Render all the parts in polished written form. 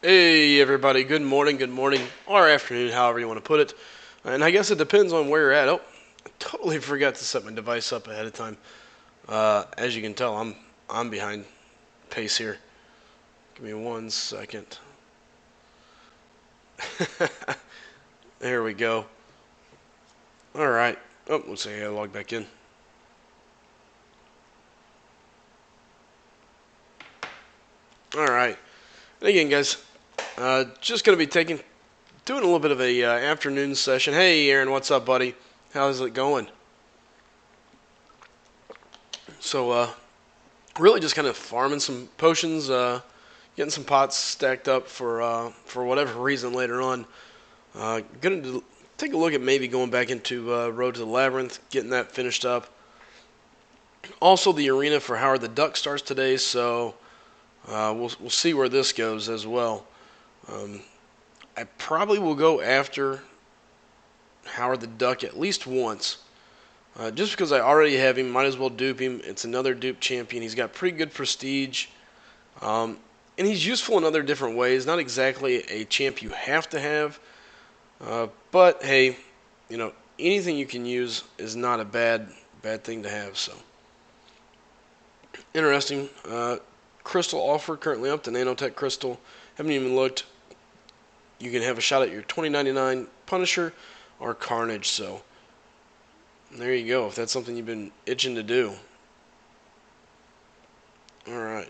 Hey everybody, good morning, or afternoon, however you want to put it. And I guess it depends on where you're at. Oh, I totally forgot to set my device up ahead of time. As you can tell, I'm behind pace here. Give me 1 second. There we go. All right. Oh, let's see. I log back in. All right. And again, guys, just gonna be doing a little bit of a afternoon session. Hey, Aaron, what's up, buddy? How's it going? So, really just kind of farming some potions, getting some pots stacked up for whatever reason later on. Gonna take a look at maybe going back into Road to the Labyrinth, getting that finished up. Also, the arena for Howard the Duck starts today, so we'll see where this goes as well. I probably will go after Howard the Duck at least once. Just because I already have him, might as well dupe him. It's another dupe champion. He's got pretty good prestige. And he's useful in other different ways. Not exactly a champ you have to have, but hey, anything you can use is not a bad thing to have. So interesting. Crystal offer currently up, the nanotech crystal. Haven't even looked. You can have a shot at your 2099 Punisher or Carnage. So there you go. If that's something you've been itching to do. All right.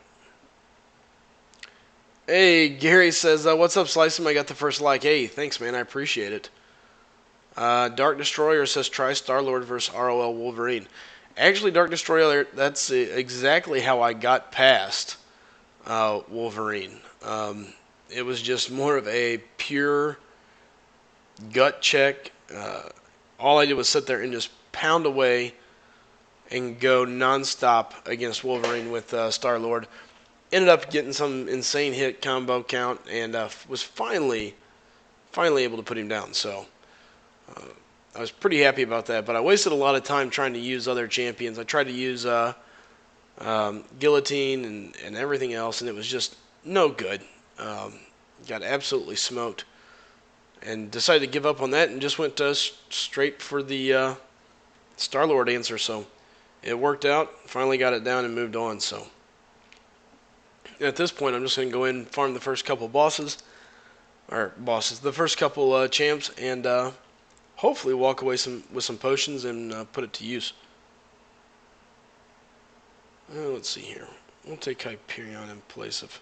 Hey, Gary says, what's up, Slice him? I got the first like. Hey, thanks, man. I appreciate it. Dark Destroyer says, try Star-Lord versus ROL Wolverine. Actually, Dark Destroyer, that's exactly how I got past Wolverine. It was just more of a pure gut check. All I did was sit there and just pound away and go nonstop against Wolverine with Star-Lord. Ended up getting some insane hit combo count and was finally able to put him down. So I was pretty happy about that. But I wasted a lot of time trying to use other champions. I tried to use Guillotine and everything else, and it was just no good. Got absolutely smoked. And decided to give up on that and just went straight for the Star-Lord answer. So it worked out. Finally got it down and moved on. So at this point, I'm just going to go in and farm the first couple the first couple champs, and hopefully walk away with some potions and put it to use. Let's see here. We'll take Hyperion in place of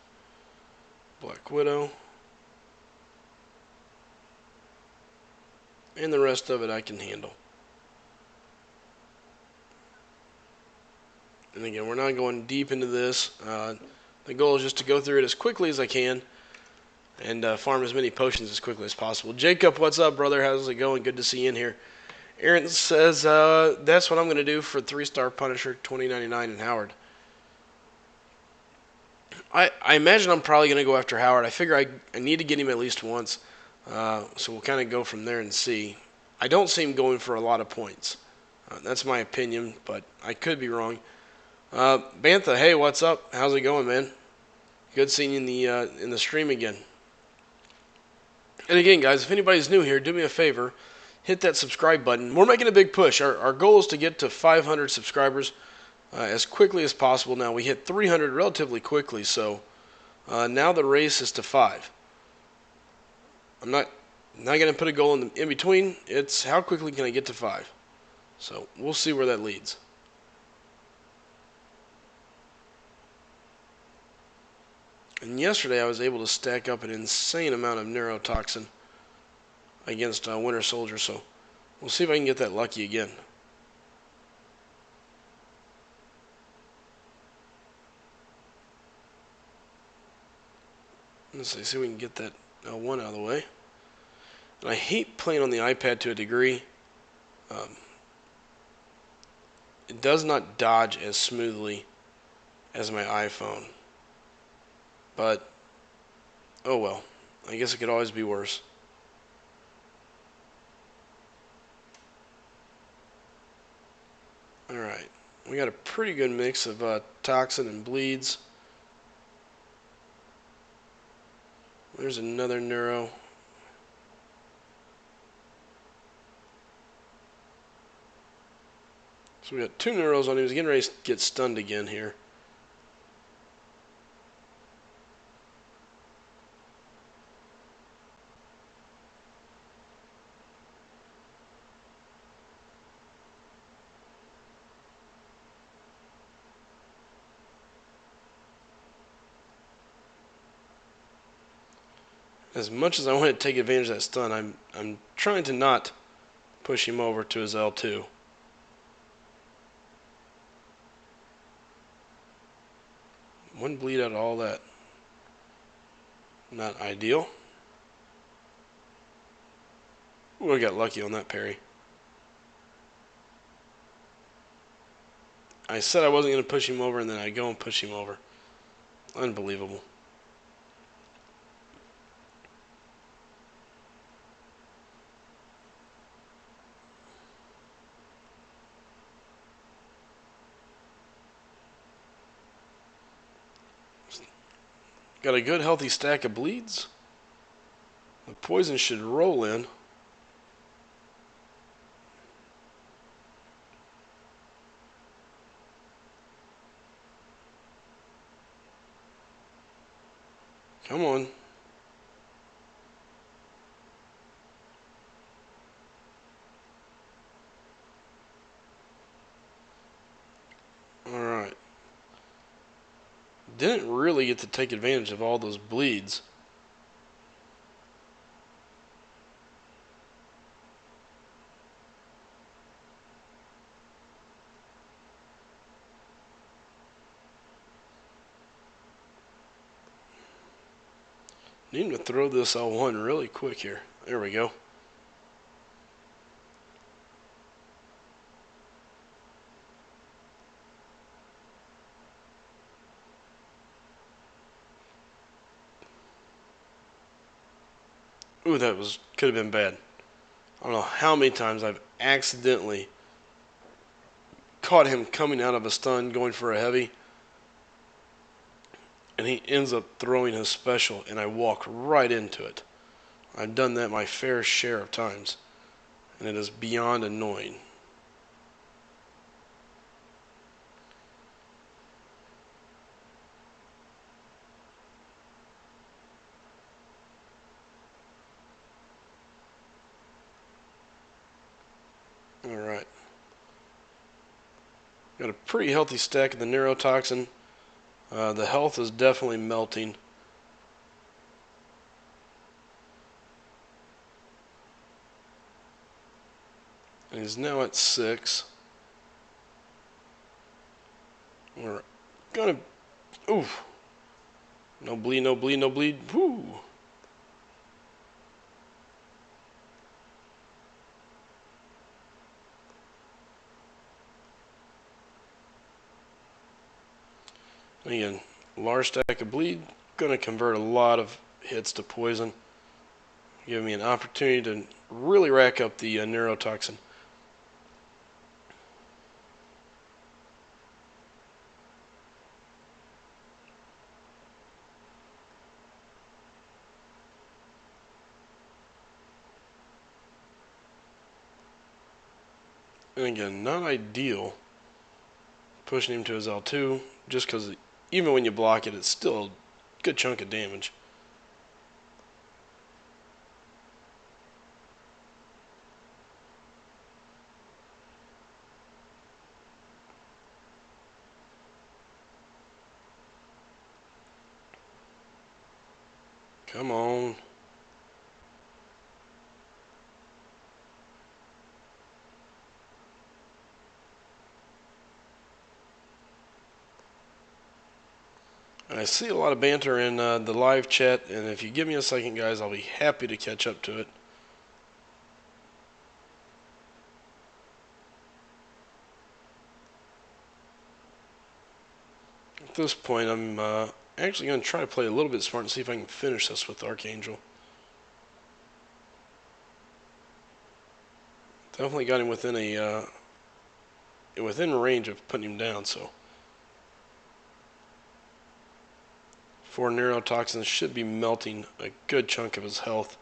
Black Widow. And the rest of it I can handle. And again, we're not going deep into this. The goal is just to go through it as quickly as I can and farm as many potions as quickly as possible. Jacob, what's up, brother? How's it going? Good to see you in here. Aaron says, that's what I'm going to do for 3-star Punisher, 2099 and Howard. I imagine I'm probably going to go after Howard. I figure I need to get him at least once. So we'll kind of go from there and see. I don't see him going for a lot of points. That's my opinion, but I could be wrong. Bantha, hey, what's up? How's it going, man? Good seeing you in the stream again. And again, guys, if anybody's new here, do me a favor, hit that subscribe button. We're making a big push. Our goal is to get to 500 subscribers as quickly as possible. Now, we hit 300 relatively quickly, so now the race is to 5. I'm not going to put a goal in between. It's how quickly can I get to 5. So we'll see where that leads. And yesterday I was able to stack up an insane amount of neurotoxin against Winter Soldier, so we'll see if I can get that lucky again. Let's see if we can get that one out of the way. And I hate playing on the iPad to a degree. It does not dodge as smoothly as my iPhone. But, oh well. I guess it could always be worse. Alright. We got a pretty good mix of toxin and bleeds. There's another neuro. So we got 2 neuros on him. He's getting ready to get stunned again here. As much as I want to take advantage of that stun, I'm trying to not push him over to his L2. One bleed out of all that. Not ideal. Ooh, I got lucky on that parry. I said I wasn't going to push him over, and then I go and push him over. Unbelievable. Got a good healthy stack of bleeds. The poison should roll in. Come on. Alright. Didn't really get to take advantage of all those bleeds. Need to throw this L1 really quick here. There we go. Ooh, that could have been bad. I don't know how many times I've accidentally caught him coming out of a stun, going for a heavy, and he ends up throwing his special, and I walk right into it. I've done that my fair share of times, and it is beyond annoying. Alright. Got a pretty healthy stack of the neurotoxin. The health is definitely melting. And he's now at 6. We're gonna... Oof. No bleed, no bleed, no bleed. Woo. Again, large stack of bleed. Gonna convert a lot of hits to poison. Give me an opportunity to really rack up the neurotoxin. And again, not ideal pushing him to his L2, just because even when you block it, it's still a good chunk of damage. Come on. I see a lot of banter in the live chat, and if you give me a second, guys, I'll be happy to catch up to it. At this point, I'm actually going to try to play a little bit smart and see if I can finish this with Archangel. Definitely got him within within range of putting him down, so 4 neurotoxins should be melting a good chunk of his health.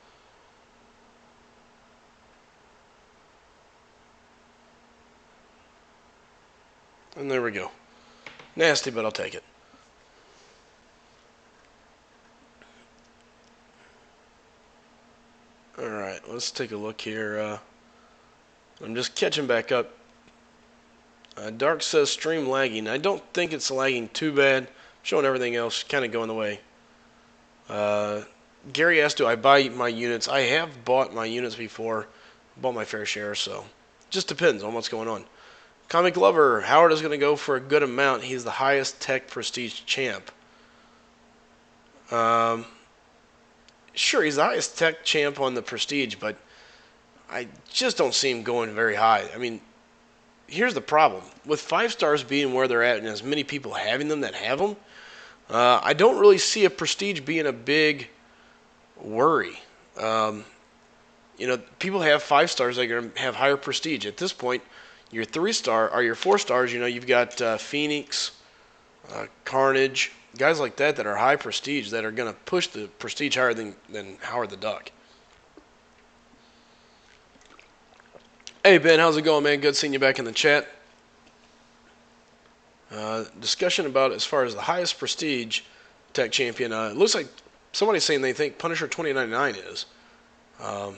And there we go. Nasty, but I'll take it. Alright, let's take a look here. I'm just catching back up. Dark says stream lagging. I don't think it's lagging too bad. Showing everything else kind of going the way. Gary asked, do I buy my units? I have bought my units before. Bought my fair share, so just depends on what's going on. Comic Lover, Howard is going to go for a good amount. He's the highest tech prestige champ. Sure, he's the highest tech champ on the prestige, but I just don't see him going very high. I mean, here's the problem. With 5 stars being where they're at and as many people having them that have them, I don't really see a prestige being a big worry. People have 5 stars that are going to have higher prestige. At this point, your 3-star or your 4 stars, you've got Phoenix, Carnage, guys like that are high prestige that are going to push the prestige higher than Howard the Duck. Hey Ben, how's it going, man? Good seeing you back in the chat. Discussion about as far as the highest prestige tech champion. It looks like somebody's saying they think Punisher 2099 is. And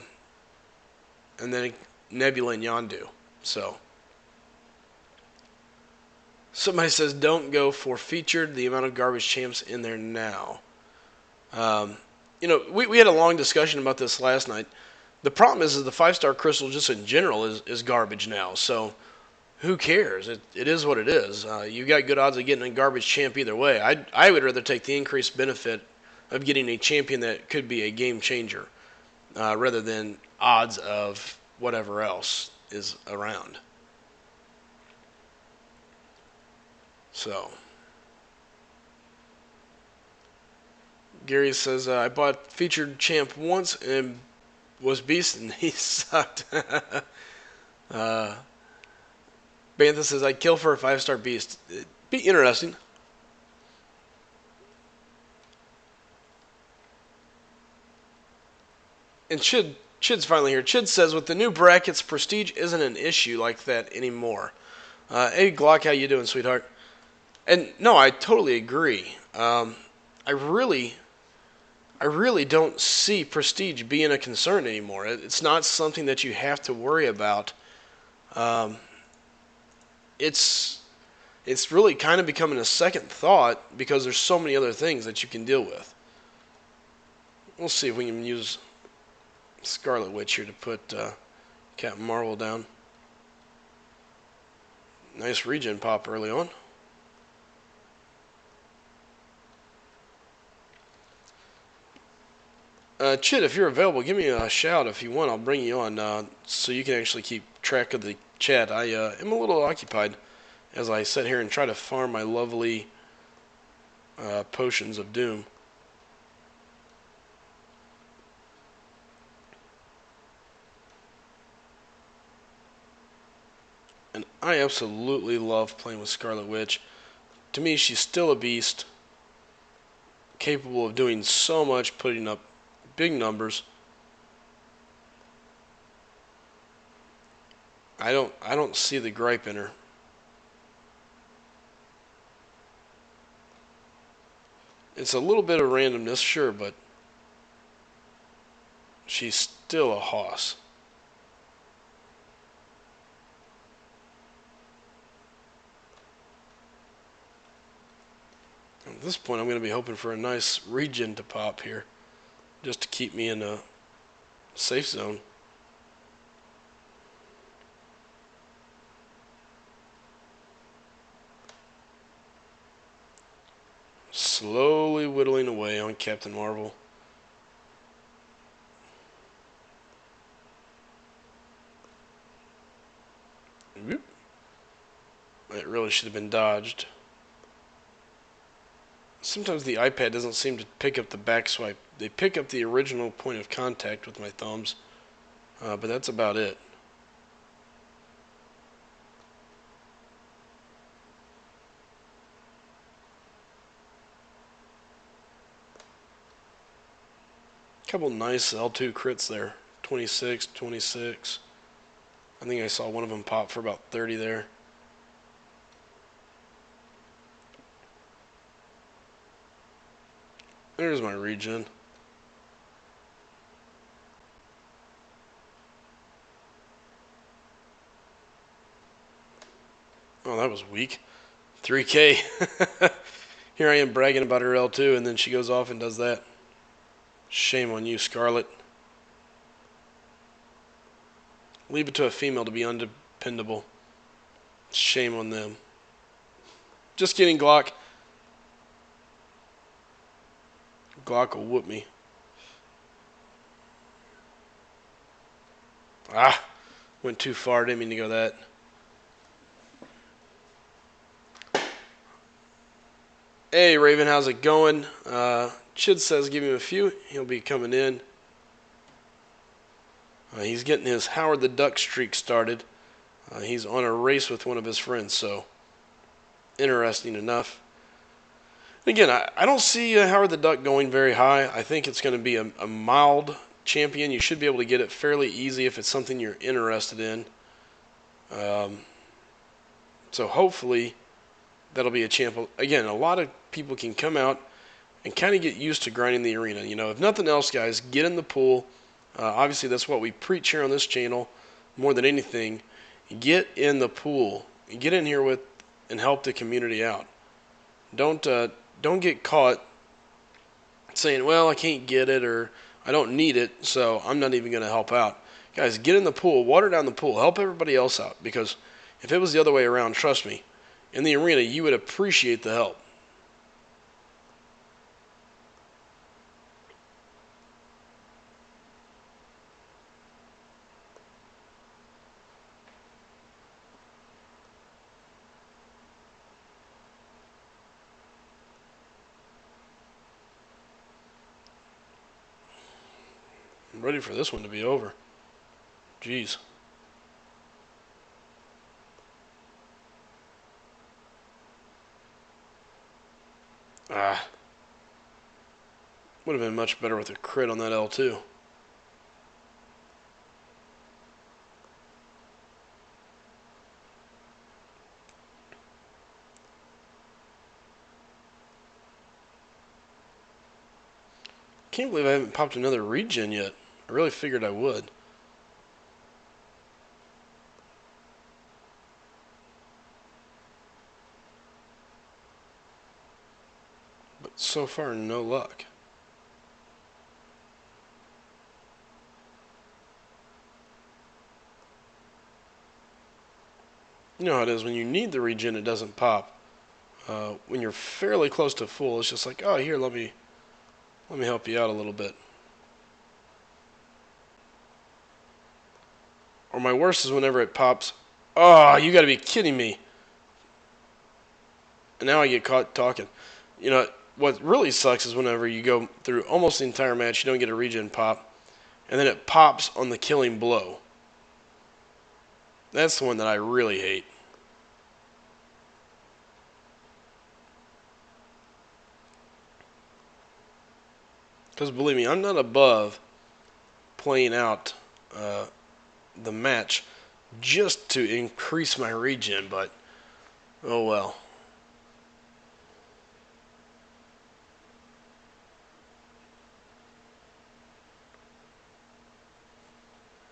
then Nebula and Yondu. So somebody says don't go for featured. The amount of garbage champs in there now. We had a long discussion about this last night. The problem is the 5-star crystal just in general is garbage now. So who cares? It is what it is. You got good odds of getting a garbage champ either way. I would rather take the increased benefit of getting a champion that could be a game changer rather than odds of whatever else is around. So Gary says, I bought featured champ once and was beast and he sucked. Bantha says, I'd kill for a 5-star beast. It'd be interesting. And Chid's finally here. Chid says, with the new brackets, prestige isn't an issue like that anymore. Hey, Glock, how you doing, sweetheart? And no, I totally agree. I really don't see prestige being a concern anymore. It's not something that you have to worry about. It's really kind of becoming a second thought because there's so many other things that you can deal with. We'll see if we can use Scarlet Witch here to put Captain Marvel down. Nice regen pop early on. Chid, if you're available, give me a shout if you want. I'll bring you on so you can actually keep track of the chat. I am a little occupied as I sit here and try to farm my lovely potions of doom. And I absolutely love playing with Scarlet Witch. To me, she's still a beast, capable of doing so much, putting up big numbers. I don't see the gripe in her. It's a little bit of randomness, sure, but she's still a hoss. At this point, I'm going to be hoping for a nice regen to pop here, just to keep me in a safe zone. Slowly whittling away on Captain Marvel. Whoop. That really should have been dodged. Sometimes the iPad doesn't seem to pick up the back swipe. They pick up the original point of contact with my thumbs, but that's about it. couple nice L2 crits there. 26, 26. I think I saw one of them pop for about 30 there. There's my regen. Oh, that was weak. 3K. Here I am bragging about her L2, and then she goes off and does that. Shame on you, Scarlet. Leave it to a female to be undependable. Shame on them. Just kidding, Glock. Glock will whoop me. Ah, went too far. Didn't mean to go that. Hey, Raven, how's it going? Chid says give him a few. He'll be coming in. He's getting his Howard the Duck streak started. He's on a race with one of his friends, so interesting enough. Again, I don't see Howard the Duck going very high. I think it's going to be a mild champion. You should be able to get it fairly easy if it's something you're interested in. So hopefully that'll be a champ. Again, a lot of people can come out and kind of get used to grinding the arena. You know, if nothing else, guys, get in the pool. Obviously, that's what we preach here on this channel more than anything. Get in the pool. Get in here with and help the community out. Don't get caught saying, well, I can't get it or I don't need it, so I'm not even going to help out. Guys, get in the pool, water down the pool, help everybody else out, because if it was the other way around, trust me, in the arena, you would appreciate the help. I'm ready for this one to be over. Jeez. Ah. Would have been much better with a crit on that L2. Can't believe I haven't popped another regen yet. I really figured I would. But so far, no luck. You know how it is, when you need the regen, it doesn't pop. When you're fairly close to full, it's just like, oh, here, let me help you out a little bit. Or my worst is whenever it pops. Oh, you got to be kidding me. And now I get caught talking. You know, what really sucks is whenever you go through almost the entire match, you don't get a regen pop, and then it pops on the killing blow. That's the one that I really hate. Because believe me, I'm not above playing out the match just to increase my regen, but oh well.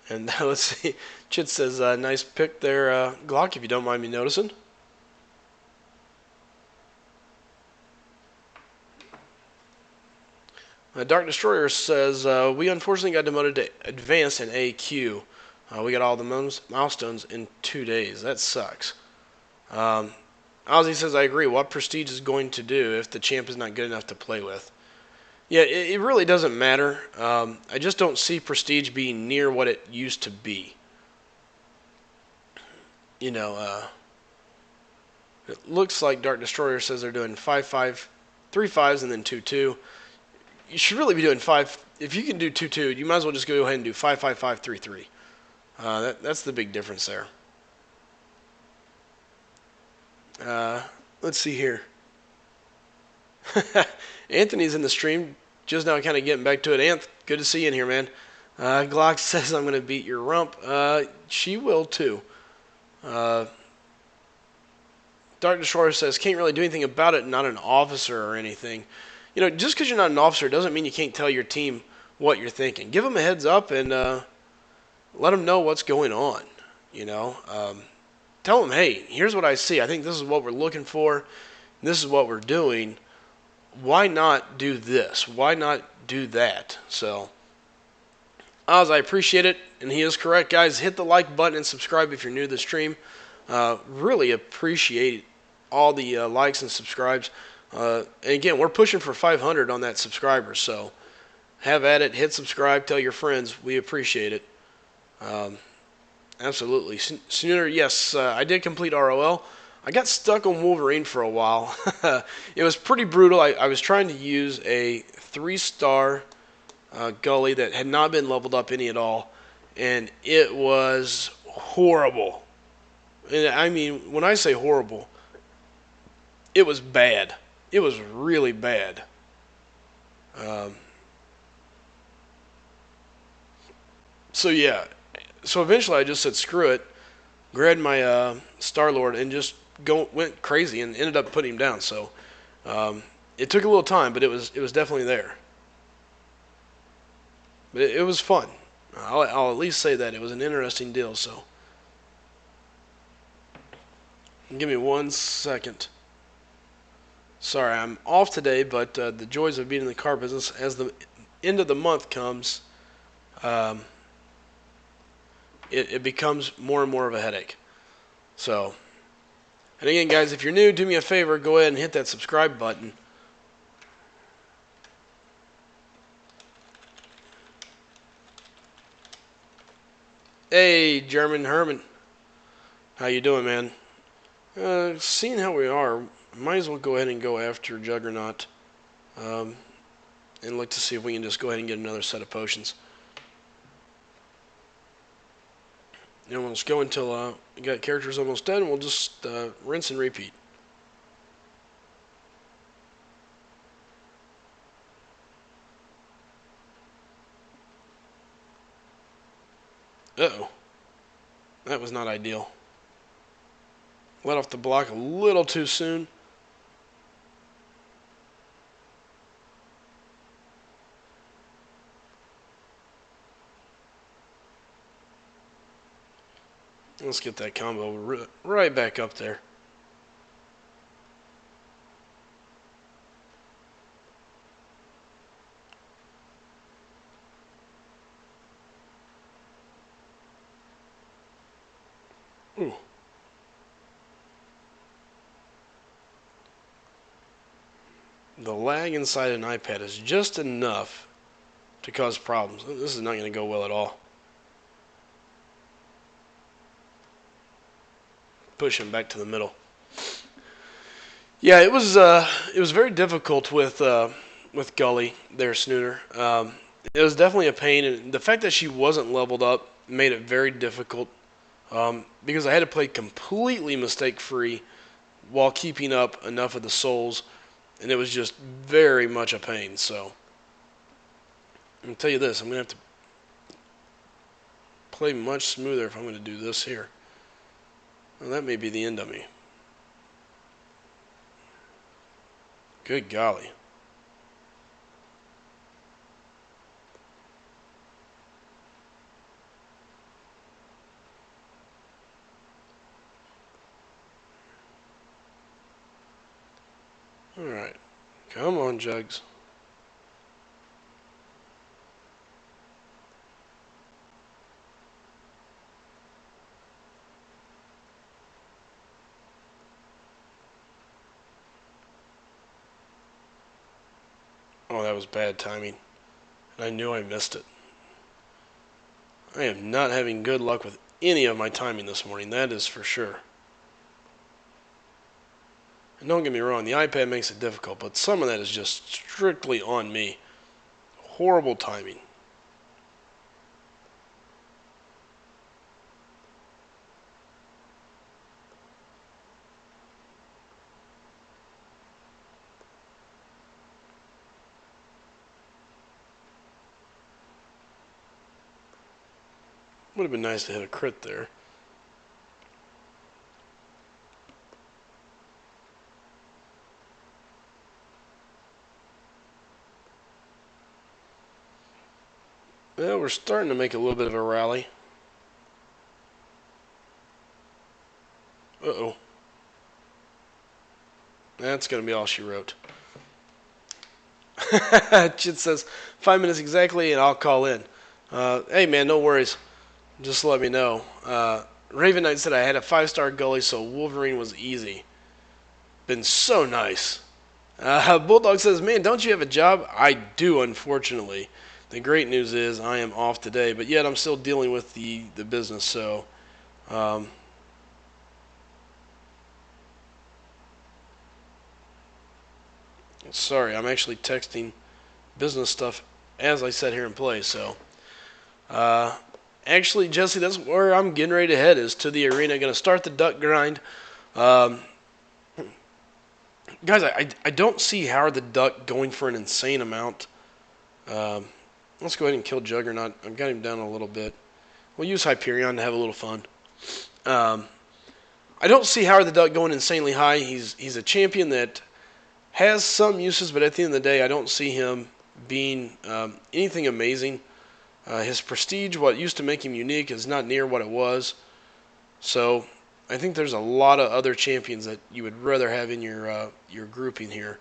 And let's see, Chit says, nice pick there, Glock, if you don't mind me noticing. Dark Destroyer says, we unfortunately got demoted to Advanced in AQ. We got all the milestones in 2 days. That sucks. Ozzy says, I agree. What Prestige is going to do if the champ is not good enough to play with? Yeah, it really doesn't matter. I just don't see Prestige being near what it used to be. You know, it looks like Dark Destroyer says they're doing 5-5, 3 5s, and then 2-2. You should really be doing 5. If you can do 2-2, you might as well just go ahead and do 5-5-5, 3-3. That's the big difference there. Let's see here. Anthony's in the stream. just now kind of getting back to it. Anth, good to see you in here, man. Glock says I'm going to beat your rump. She will too. Dark Destroyer says can't really do anything about it. Not an officer or anything. Just because you're not an officer doesn't mean you can't tell your team what you're thinking. Give them a heads up and let them know what's going on. Tell them, hey, here's what I see. I think this is what we're looking for. This is what we're doing. Why not do this? Why not do that? So, Oz, I appreciate it, and he is correct, guys. Hit the like button and subscribe if you're new to the stream. Really appreciate all the likes and subscribes. And again, we're pushing for 500 on that subscriber, so have at it. Hit subscribe. Tell your friends. We appreciate it. Absolutely. Snooter, yes, I did complete ROL. I got stuck on Wolverine for a while. It was pretty brutal. I was trying to use a 3-star gully that had not been leveled up any at all, and it was horrible. And I mean, when I say horrible, it was bad. It was really bad. So yeah. So eventually I just said screw it, grabbed my Star-Lord and just went crazy and ended up putting him down. So it took a little time, but it was definitely there. But it was fun. I'll at least say that. It was an interesting deal, so. Give me 1 second. Sorry, I'm off today, but the joys of being in the car business, as the end of the month comes, it becomes more and more of a headache. So, and again, guys, if you're new, do me a favor, go ahead and hit that subscribe button. Hey, German Herman. How you doing, man? Seeing how we are, might as well go ahead and go after Juggernaut. And look to see if we can just go ahead and get another set of potions. And we'll just go until we got characters almost done, and we'll just rinse and repeat. Uh-oh. That was not ideal. Let off the block a little too soon. Let's get that combo right back up there. Ooh. The lag inside an iPad is just enough to cause problems. This is not going to go well at all. Push him back to the middle. Yeah, it was very difficult with Gully there, Snooter. It was definitely a pain, and the fact that she wasn't leveled up made it very difficult because I had to play completely mistake-free while keeping up enough of the souls, and it was just very much a pain. So I'm gonna tell you this: I'm gonna have to play much smoother if I'm gonna do this here. Well, that may be the end of me. Good golly. Alright. Come on, Jugs. Oh, that was bad timing. And I knew I missed it. I am not having good luck with any of my timing this morning, that is for sure. And don't get me wrong, the iPad makes it difficult, but some of that is just strictly on me. Horrible timing. Would have been nice to hit a crit there. Well, we're starting to make a little bit of a rally. Uh-oh. That's going to be all she wrote. Chit says, 5 minutes exactly and I'll call in. Hey, man, no worries. Just let me know. Raven Knight said I had a 5-star gully, so Wolverine was easy. Been so nice. Bulldog says, man, don't you have a job? I do, unfortunately. The great news is I am off today, but yet I'm still dealing with the business, so... sorry, I'm actually texting business stuff as I sit here and play, so... actually, Jesse, that's where I'm getting ready to head, is to the arena. Going to start the duck grind. Guys, I don't see Howard the Duck going for an insane amount. Let's go ahead and kill Juggernaut. I've got him down a little bit. We'll use Hyperion to have a little fun. I don't see Howard the Duck going insanely high. He's a champion that has some uses, but at the end of the day, I don't see him being anything amazing. His prestige, what used to make him unique, is not near what it was. So I think there's a lot of other champions that you would rather have in your grouping here.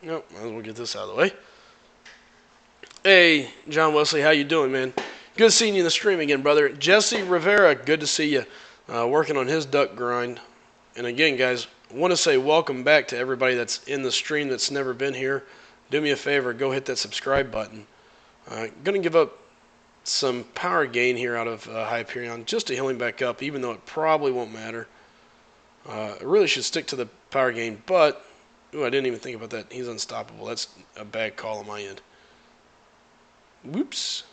Nope, might as well get this out of the way. Hey, John Wesley, how you doing, man? Good seeing you in the stream again, brother. Jesse Rivera, good to see you working on his duck grind. And again, guys, I want to say welcome back to everybody that's in the stream that's never been here. Do me a favor, go hit that subscribe button. Going to give up some power gain here out of Hyperion just to heal him back up, even though it probably won't matter. I really should stick to the power gain, but... ooh, I didn't even think about that. He's unstoppable. That's a bad call on my end. Whoops.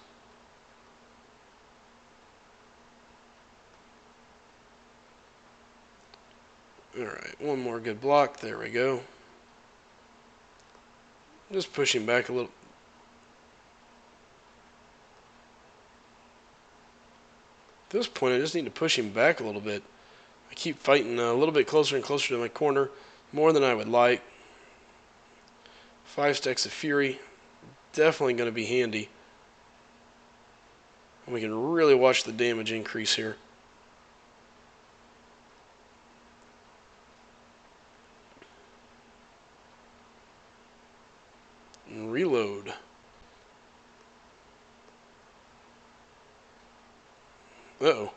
Alright, one more good block. There we go. Just push him back a little. At this point, I just need to push him back a little bit. I keep fighting a little bit closer and closer to my corner. More than I would like. 5 stacks of Fury. Definitely going to be handy. And we can really watch the damage increase here. And reload. Uh-oh.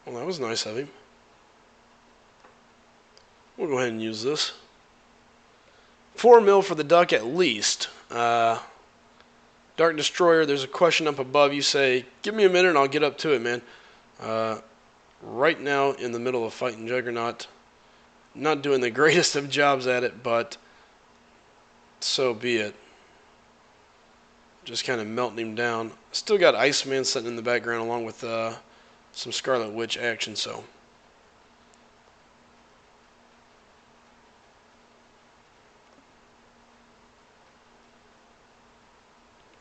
Well, that was nice of him. We'll go ahead and use this. 4 mil for the duck at least. Dark Destroyer, there's a question up above. You say, give me a minute and I'll get up to it, man. Right now, in the middle of fighting Juggernaut. Not doing the greatest of jobs at it, but so be it. Just kind of melting him down. Still got Iceman sitting in the background along with some Scarlet Witch action, so.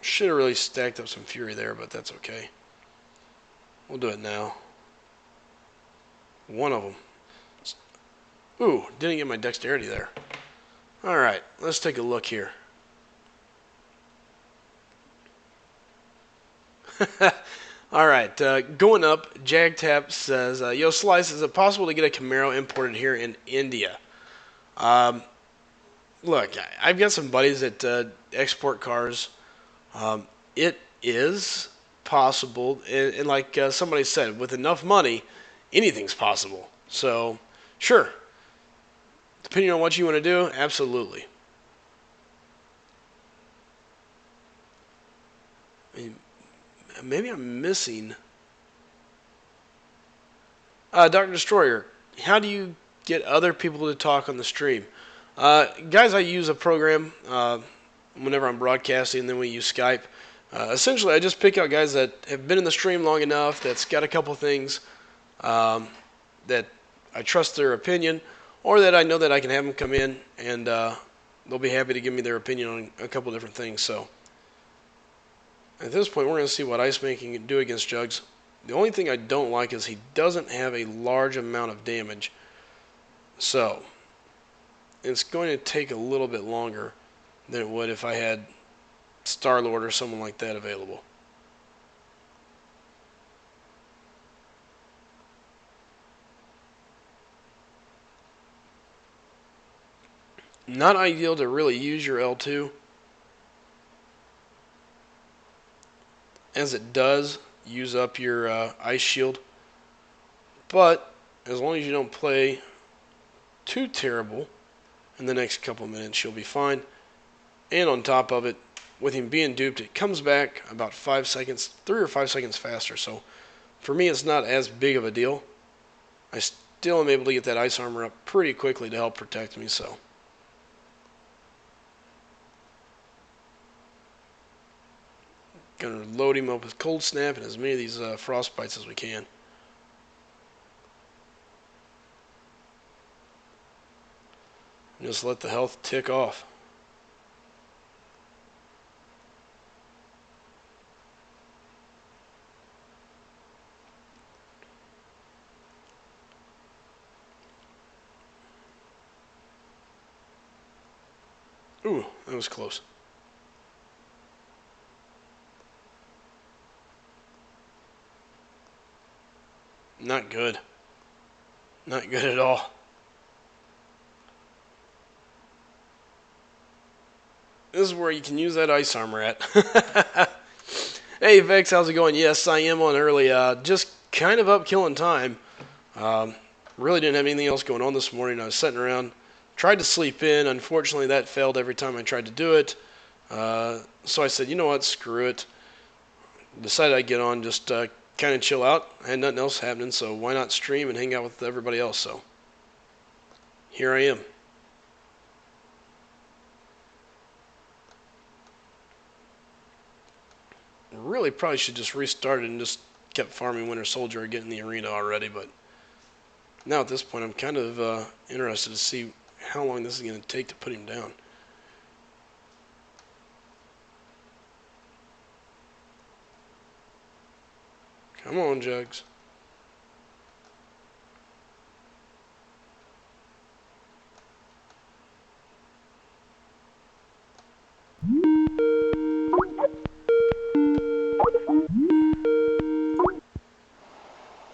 Should have really stacked up some Fury there, but that's okay. We'll do it now. One of them. Ooh, didn't get my dexterity there. Alright, let's take a look here. Alright, going up, JagTap says, yo, Slice, is it possible to get a Camaro imported here in India? Look, I've got some buddies that export cars. It is possible, and like somebody said, with enough money, anything's possible. So, sure. Depending on what you want to do, absolutely. I mean, maybe I'm missing. Dark Destroyer, how do you get other people to talk on the stream? Guys, I use a program whenever I'm broadcasting, and then we use Skype. Essentially, I just pick out guys that have been in the stream long enough, that's got a couple things um, that I trust their opinion, or that I know that I can have them come in and they'll be happy to give me their opinion on a couple different things. So at this point, we're going to see what Ice Man can do against Jugs. The only thing I don't like is he doesn't have a large amount of damage. So it's going to take a little bit longer than it would if I had Star-Lord or someone like that available. Not ideal to really use your L2, as it does use up your ice shield. But as long as you don't play too terrible in the next couple minutes, you'll be fine. And on top of it, with him being duped, it comes back about 5 seconds, 3 or 5 seconds faster. So for me, it's not as big of a deal. I still am able to get that ice armor up pretty quickly to help protect me. So gonna load him up with cold snap and as many of these frost bites as we can. And just let the health tick off. Ooh, that was close. Not good. Not good at all. This is where you can use that ice armor at. Hey, Vex, how's it going? Yes, I am on early. Just kind of up killing time. Really didn't have anything else going on this morning. I was sitting around, tried to sleep in. Unfortunately, that failed every time I tried to do it. So I said, you know what, screw it. Decided I'd get on, just kind of chill out. I had nothing else happening, so why not stream and hang out with everybody else? So here I am. Really probably should just restart it and just kept farming Winter Soldier or get in the arena already, but now at this point I'm kind of interested to see how long this is going to take to put him down. Come on, Jugs.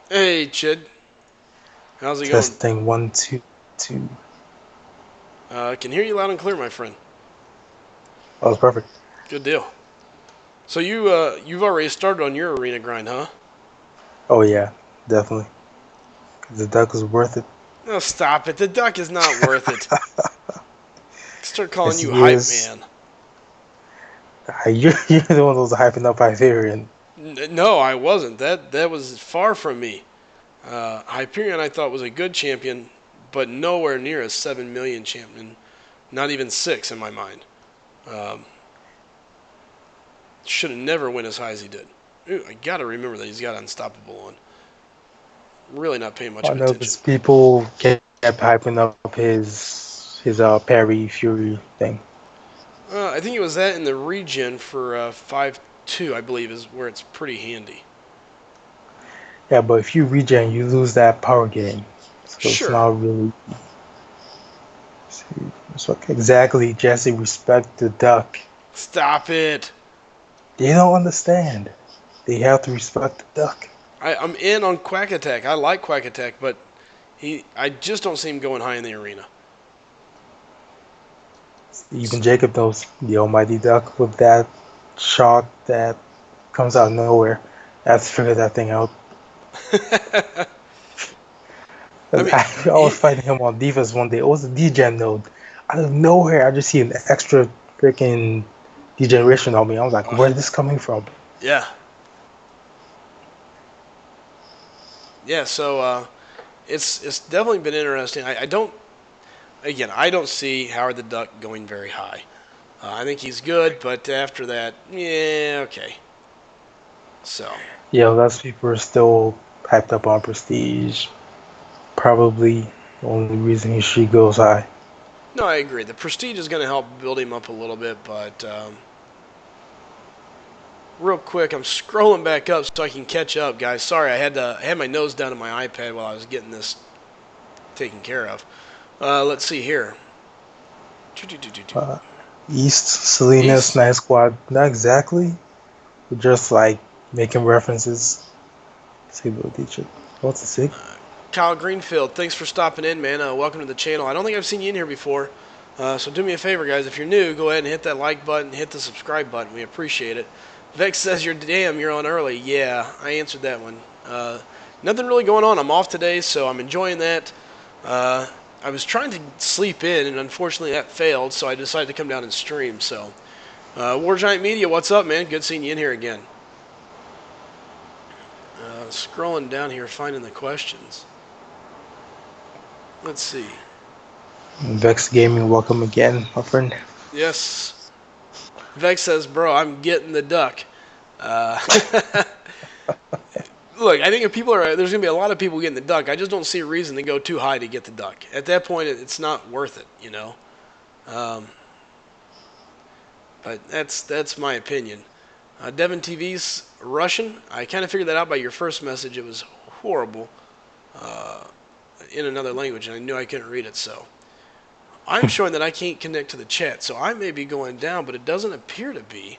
Hey, Chid. How's it going? Testing 1, 2, 2. I can hear you loud and clear, my friend. That was perfect. Good deal. So you've already started on your arena grind, huh? Oh yeah, definitely. The duck was worth it. No, stop it. The duck is not worth it. Start calling Yes, you he hype is. man. You're the one that was hyping up Hyperion. No, I wasn't. That was far from me. Hyperion I thought was a good champion, but nowhere near a 7 million champion. Not even 6 in my mind. Should have never went as high as he did. Ooh, I gotta remember that he's got Unstoppable on. Really not paying much I of know attention. because people kept hyping up his parry fury thing. I think it was that in the regen for 5-2, I believe, is where it's pretty handy. Yeah, but if you regen, you lose that power gain, so it's Sure. not really. So exactly, Jesse. Respect the duck. Stop it. They don't understand. They have to respect the duck. I'm in on Quack Attack. I like Quack Attack, but I just don't see him going high in the arena. Even Jacob knows the almighty duck with that shock that comes out of nowhere. I have to figure that thing out. I mean, I was fighting him on defense one day. It was a degen node. Out of nowhere, I just see an extra freaking degeneration on me. I was like, where is this coming from? yeah. Yeah, so it's definitely been interesting. I don't again, I don't see Howard the Duck going very high. I think he's good, but after that, yeah, okay. So, Yeah, lots of people are still hyped up on Prestige. Probably the only reason he should goes high. no, I agree. The Prestige is going to help build him up a little bit, but real quick, I'm scrolling back up so I can catch up, guys. Sorry, I had my nose down on my iPad while I was getting this taken care of. Let's see here. Uh, East Salinas East Night Squad, not exactly, but just like making references. See what teacher. What's the sig? Kyle Greenfield, thanks for stopping in, man. Welcome to the channel. I don't think I've seen you in here before, so do me a favor, guys. If you're new, go ahead and hit that like button, hit the subscribe button. We appreciate it. Vex says you're on early. Yeah, I answered that one. Nothing really going on. I'm off today, so I'm enjoying that. I was trying to sleep in, and unfortunately that failed, so I decided to come down and stream. So, War Giant Media, what's up, man? Good seeing you in here again. Scrolling down here, finding the questions. Let's see. Vex Gaming, welcome again, my friend. Yes. Vex says, bro, I'm getting the duck. Look, I think if people are, there's going to be a lot of people getting the duck. I just don't see a reason to go too high to get the duck. At that point, it's not worth it, you know. But that's my opinion. Devin TV's Russian. I kind of figured that out by your first message. It was horrible in another language, and I knew I couldn't read it, so. I'm showing that I can't connect to the chat, so I may be going down, but it doesn't appear to be.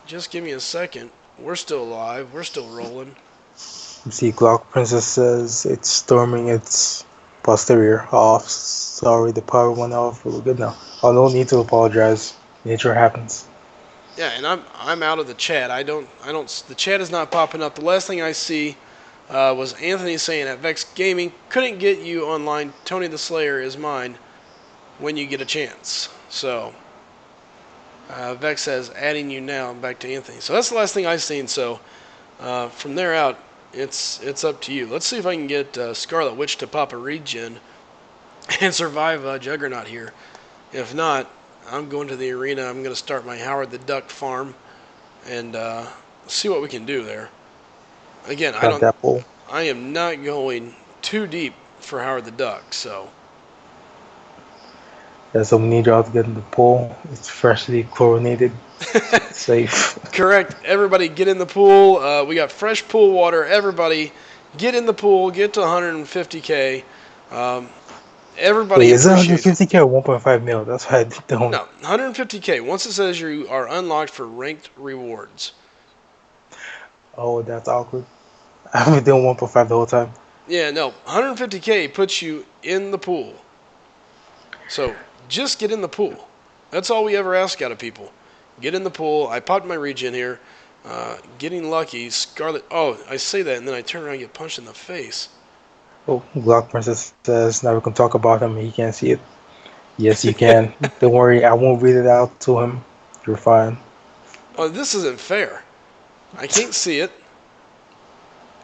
Just give me a second. We're still alive. We're still rolling. See, Glock Princess says it's storming its posterior off. Sorry, the power went off. We're good now. Oh, no need to apologize. Nature happens. Yeah, and I'm out of the chat. I don't. The chat is not popping up. The last thing I see was Anthony saying at Vex Gaming couldn't get you online. Tony the Slayer is mine when you get a chance. So Vex says adding you now. I'm back to Anthony. So that's the last thing I've seen. So from there out, it's up to you. Let's see if I can get Scarlet Witch to pop a regen and survive Juggernaut here. If not, I'm going to the arena. I'm going to start my Howard the Duck farm and see what we can do there. Again, I am not going too deep for Howard the Duck, so. Yeah, so we need y'all to get in the pool. It's freshly chlorinated. Safe. Correct. Everybody get in the pool. We got fresh pool water. Everybody get in the pool. Get to 150K. Everybody. Wait, is it 150K or 1.5 mil? That's why I don't. No, 150K. Once it says you are unlocked for ranked rewards. Oh, that's awkward. I haven't done 1.5 the whole time. Yeah, no. 150K puts you in the pool. So just get in the pool. That's all we ever ask out of people. Get in the pool. I popped my regen here. Getting lucky. Scarlet. Oh, I say that and then I turn around and get punched in the face. Oh, Glock Princess says now we can talk about him. He can't see it. Yes, you can. Don't worry, I won't read it out to him. You're fine. Oh, this isn't fair. I can't see it.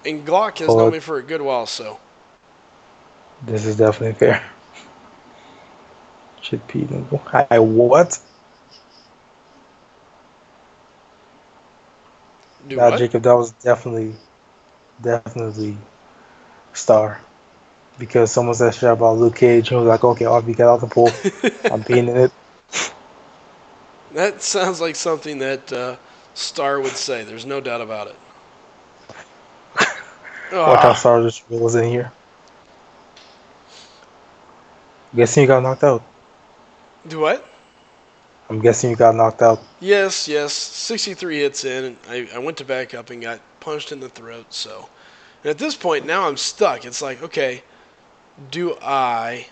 And Glock has known me for a good while, so. This is definitely fair. Should be I what? Do what? Jacob, that was definitely star. Because someone said shit about Luke Cage, and he was like, okay, I'll be get out the pool. I'm being in it. That sounds like something that Star would say. There's no doubt about it. Watch how Star just rolls in here. I'm guessing you got knocked out. Do what? I'm guessing you got knocked out. Yes. 63 hits in, and I went to back up and got punched in the throat, so. And at this point, now I'm stuck. It's like, okay, I've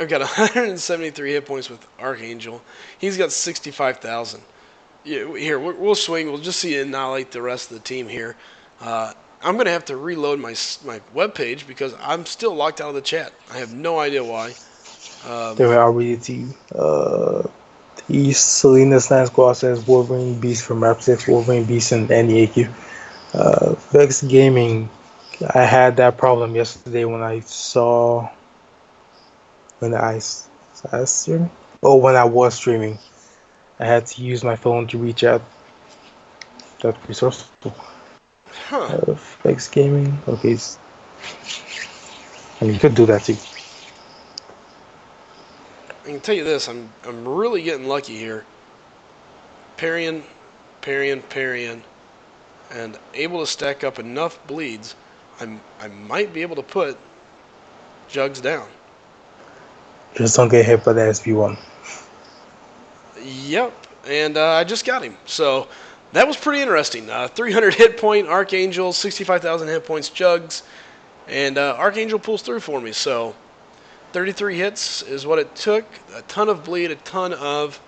got 173 hit points with Archangel. He's got 65,000. Yeah, here, we'll swing. We'll just see you annihilate the rest of the team here. I'm going to have to reload my webpage because I'm still locked out of the chat. I have no idea why. There, I'll read it to you. East Salinas Night Squad says Wolverine Beast from Map 6, Wolverine Beast and NEAQ. Vex Gaming, I had that problem yesterday when I saw when I stream. Oh, when I was streaming, I had to use my phone to reach out. That resourceful. Huh. Flex gaming. Okay, I mean you could do that too. I can tell you this: I'm really getting lucky here. Parrying, parrying, and able to stack up enough bleeds. I might be able to put Jugs down. Just don't get hit by the SB1. Yep, and I just got him. So that was pretty interesting. 300 hit point Archangel, 65,000 hit points Jugs, and Archangel pulls through for me. So 33 hits is what it took. A ton of bleed, a ton of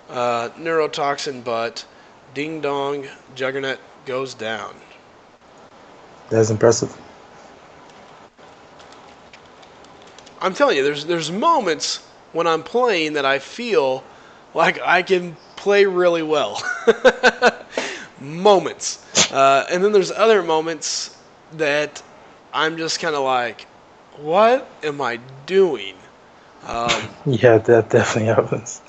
neurotoxin, but ding dong, Juggernaut goes down. That's impressive. I'm telling you, there's moments when I'm playing that I feel like I can play really well. Moments. And then there's other moments that I'm just kind of like, what am I doing? Um, Yeah, that definitely happens.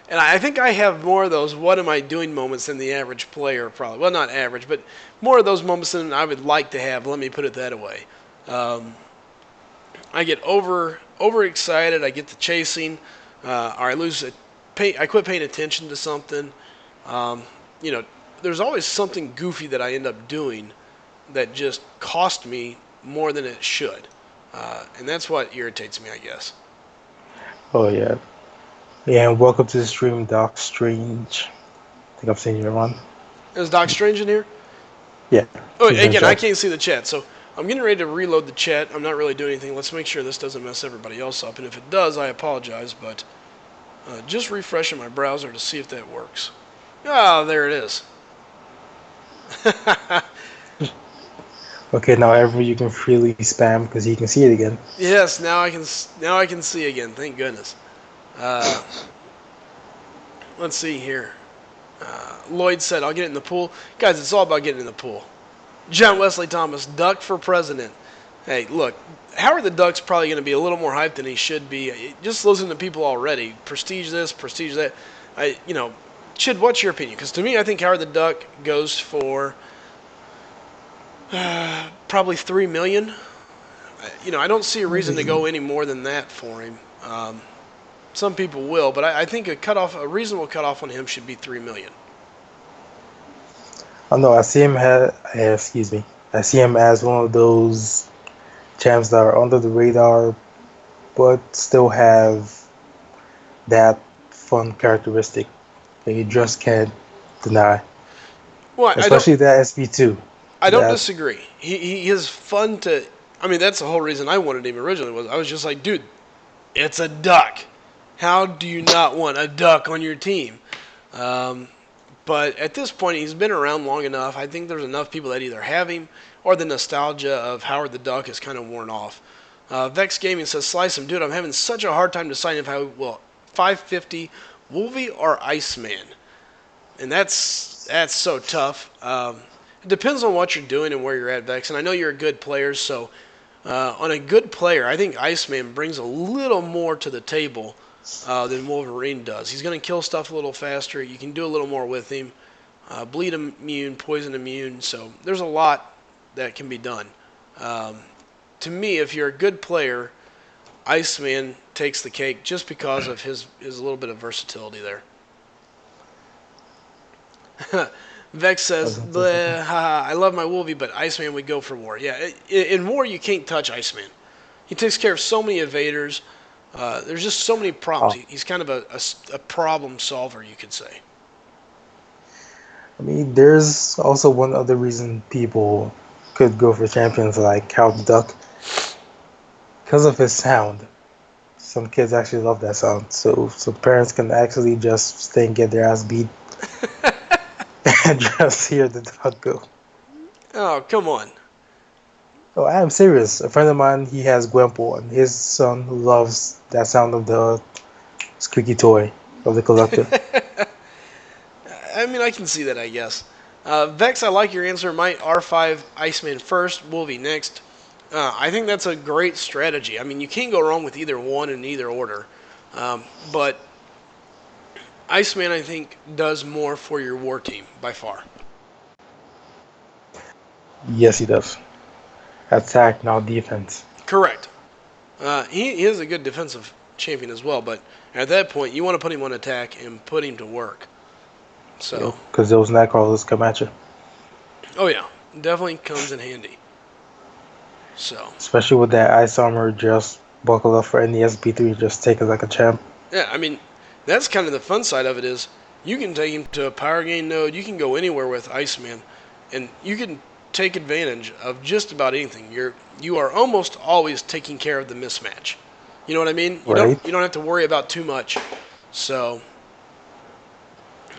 and I think I have more of those what am I doing moments than the average player, probably. Well, not average, but more of those moments than I would like to have. Let me put it that way. Um, I get overexcited. I get to chasing, or I lose. I quit paying attention to something. Um, you know, there's always something goofy that I end up doing that just cost me more than it should, and that's what irritates me, I guess. Oh yeah. Yeah, and welcome to the stream, Doc Strange. I think I've seen you around. Is Doc Strange in here? Yeah, Oh, he's in the again, I chat. can't see the chat, so I'm getting ready to reload the chat. I'm not really doing anything. Let's make sure this doesn't mess everybody else up, and if it does, I apologize, but just refreshing my browser to see if that works. Ah, there it is. Okay, now every you can freely spam because he can see it again. Yes, now I can see again. Thank goodness. Uh, let's see here. Lloyd said, "I'll get it in the pool." Guys, it's all about getting in the pool. John Wesley Thomas, Duck for president. Hey, look, Howard the Duck's probably going to be a little more hyped than he should be. Just listen to people already. Prestige this, prestige that. Chid, what's your opinion? Because to me, I think Howard the Duck goes for probably 3 million. I don't see a reason to go any more than that for him. Some people will, but I think a reasonable cutoff on him should be 3 million. Oh no, I see him excuse me. I see him as one of those champs that are under the radar, but still have that fun characteristic that you just can't deny. Well, I don't. Especially that SB2. I don't That disagree. He is fun to. I mean, that's the whole reason I wanted him originally. Was I was just like, dude, it's a duck. How do you not want a duck on your team? Um, but at this point, he's been around long enough. I think there's enough people that either have him or the nostalgia of Howard the Duck is kind of worn off. Vex Gaming says, "Slice him, dude. I'm having such a hard time deciding if I will 550 Wolvie or Iceman, and that's so tough. It depends on what you're doing and where you're at, Vex. And I know you're a good player, so on a good player, I think Iceman brings a little more to the table than Wolverine does. He's going to kill stuff a little faster. You can do a little more with him. Bleed immune, poison immune. So there's a lot that can be done. Um, to me, if you're a good player, Iceman takes the cake just because of his little bit of versatility there. Vex says, wasn't so something. I love my Wolvie, but Iceman would go for war. Yeah, in war, you can't touch Iceman. He takes care of so many evaders. There's just so many problems. Oh, He's kind of a problem solver, you could say. I mean, there's also one other reason people could go for champions like Count Duck because of his sound. Some kids actually love that sound, so some parents can actually just stay and get their ass beat and just hear the dog go. Oh, come on. Oh, I am serious. A friend of mine, he has Gwempo, and his son loves that sound of the squeaky toy of the collector. I mean, I can see that, I guess. Vex, I like your answer. My R5 Iceman first, Wolvie next. I think that's a great strategy. I mean, you can't go wrong with either one in either order. But Iceman, I think, does more for your war team by far. Yes, he does. Attack, now defense. Correct. He is a good defensive champion as well, but at that point, you want to put him on attack and put him to work. So, Because those Nightcrawlers come at you. oh yeah, definitely comes in handy. So, Especially with that Ice Armor, just buckle up for any SB3, just take it like a champ. yeah, I mean, that's kind of the fun side of it is you can take him to a power gain node. You can go anywhere with Iceman, and you can take advantage of just about anything. You are almost always taking care of the mismatch. You know what I mean? Right? You don't have to worry about too much. So